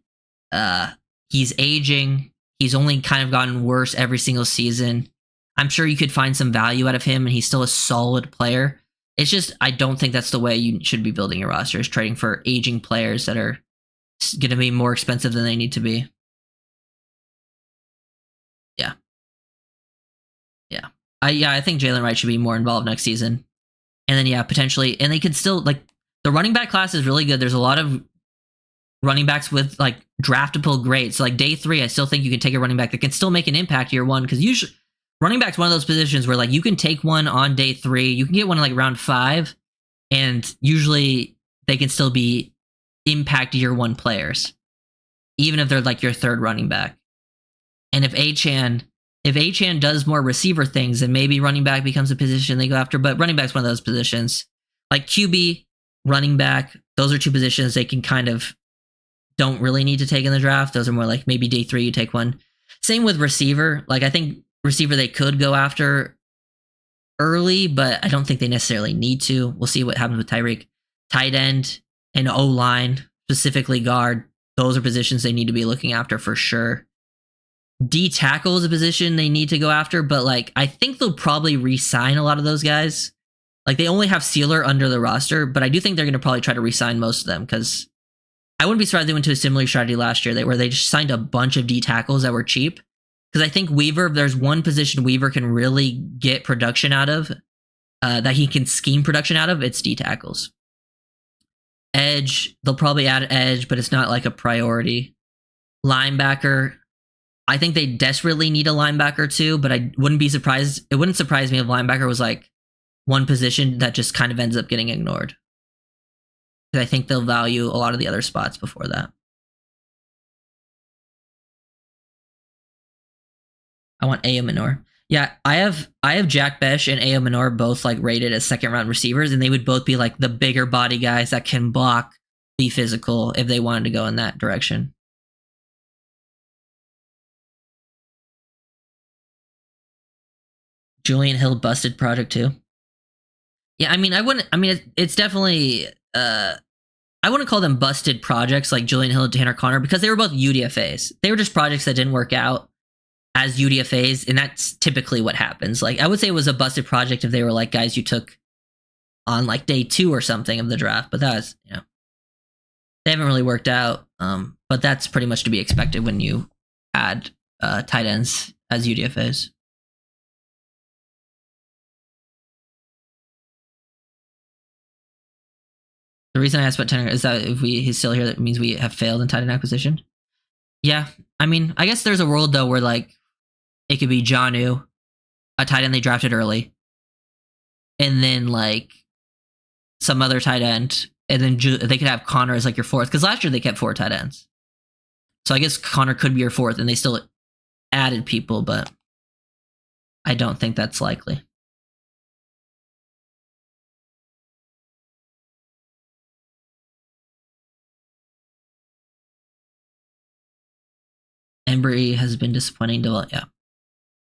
he's aging. He's only kind of gotten worse every single season. I'm sure you could find some value out of him, and he's still a solid player. It's just, I don't think that's the way you should be building your roster, is trading for aging players that are going to be more expensive than they need to be. Yeah. Yeah. I think Jalen Wright should be more involved next season. And then, yeah, potentially, and they could still, like, the running back class is really good. There's a lot of running backs with, like, draftable grades. So, like, day 3, I still think you can take a running back that can still make an impact year 1, because usually running back's one of those positions where like you can take one on day 3, you can get one in like round 5, and usually they can still be impact year 1 players, even if they're like your 3rd running back. And if Achane does more receiver things, then maybe running back becomes a position they go after. But running back's one of those positions. Like QB, running back, those are 2 positions they can kind of don't really need to take in the draft. Those are more like maybe day 3 you take one. Same with receiver. Like I think receiver they could go after early, but I don't think they necessarily need to. We'll see what happens with Tyreek. Tight end and O-line, specifically guard, those are positions they need to be looking after for sure. D tackle is a position they need to go after, but like I think they'll probably re-sign a lot of those guys. Like they only have Sealer under the roster, but I do think they're going to probably try to re-sign most of them, because I wouldn't be surprised they went to a similar strategy last year where they just signed a bunch of D tackles that were cheap. Because I think Weaver, if there's one position Weaver can really get production out of, that he can scheme production out of, it's D tackles. Edge, they'll probably add edge, but it's not like a priority. Linebacker, I think they desperately need a linebacker too, but I wouldn't be surprised. It wouldn't surprise me if linebacker was like one position that just kind of ends up getting ignored. Because I think they'll value a lot of the other spots before that. I want Aya Minor. Yeah, I have Jack Besh and Aya Minor both like rated as 2nd round receivers, and they would both be like the bigger body guys that can block, be physical if they wanted to go in that direction. Julian Hill busted project too. Yeah, I mean, it's definitely I wouldn't call them busted projects like Julian Hill and Tanner Connor because they were both UDFAs. They were just projects that didn't work out as UDFAs, and that's typically what happens. Like I would say it was a busted project if they were like guys you took on like day 2 or something of the draft, but that was, they haven't really worked out. But that's pretty much to be expected when you add tight ends as UDFAs. The reason I asked about Tanner is that if he's still here, that means we have failed in tight end acquisition. Yeah, I mean, I guess there's a world though where like it could be Jonnu, a tight end they drafted early, and then like some other tight end, and then they could have Connor as like your 4th, because last year they kept 4 tight ends. So I guess Connor could be your 4th, and they still added people, but I don't think that's likely. Embry has been disappointing to, yeah.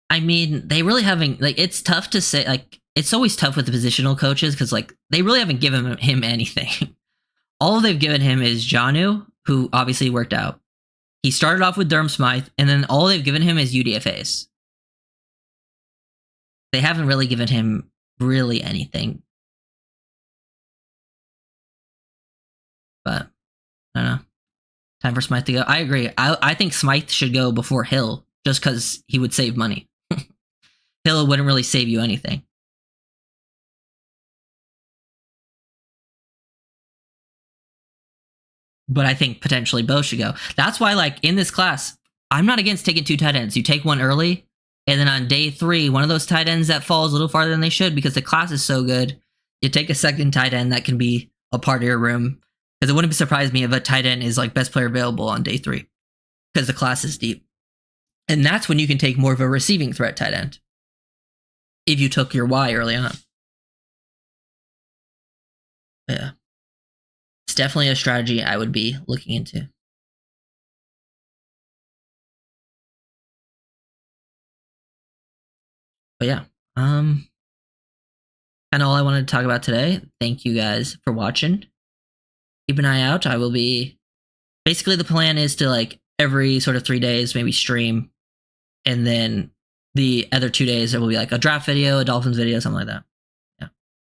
I mean, they really haven't, like, it's tough to say, like, it's always tough with the positional coaches because, like, they really haven't given him anything. All they've given him is Jonnu, who obviously worked out. He started off with Durham Smythe, and then all they've given him is UDFAs. They haven't really given him really anything. But, I don't know. Time for Smythe to go. I agree. I think Smythe should go before Hill, just because he would save money. Hill wouldn't really save you anything. But I think potentially both should go. That's why, like, in this class, I'm not against taking 2 tight ends. You take one early, and then on day 3, one of those tight ends that falls a little farther than they should because the class is so good, you take a second tight end that can be a part of your room. Because it wouldn't surprise me if a tight end is like best player available on day 3 because the class is deep. And that's when you can take more of a receiving threat tight end if you took your Y early on. Yeah. It's definitely a strategy I would be looking into. But yeah, kind of all I wanted to talk about today. Thank you guys for watching. Keep an eye out. I will be, basically the plan is to like every sort of 3 days maybe stream, and then the other 2 days there will be like a draft video, a Dolphins video, something like that.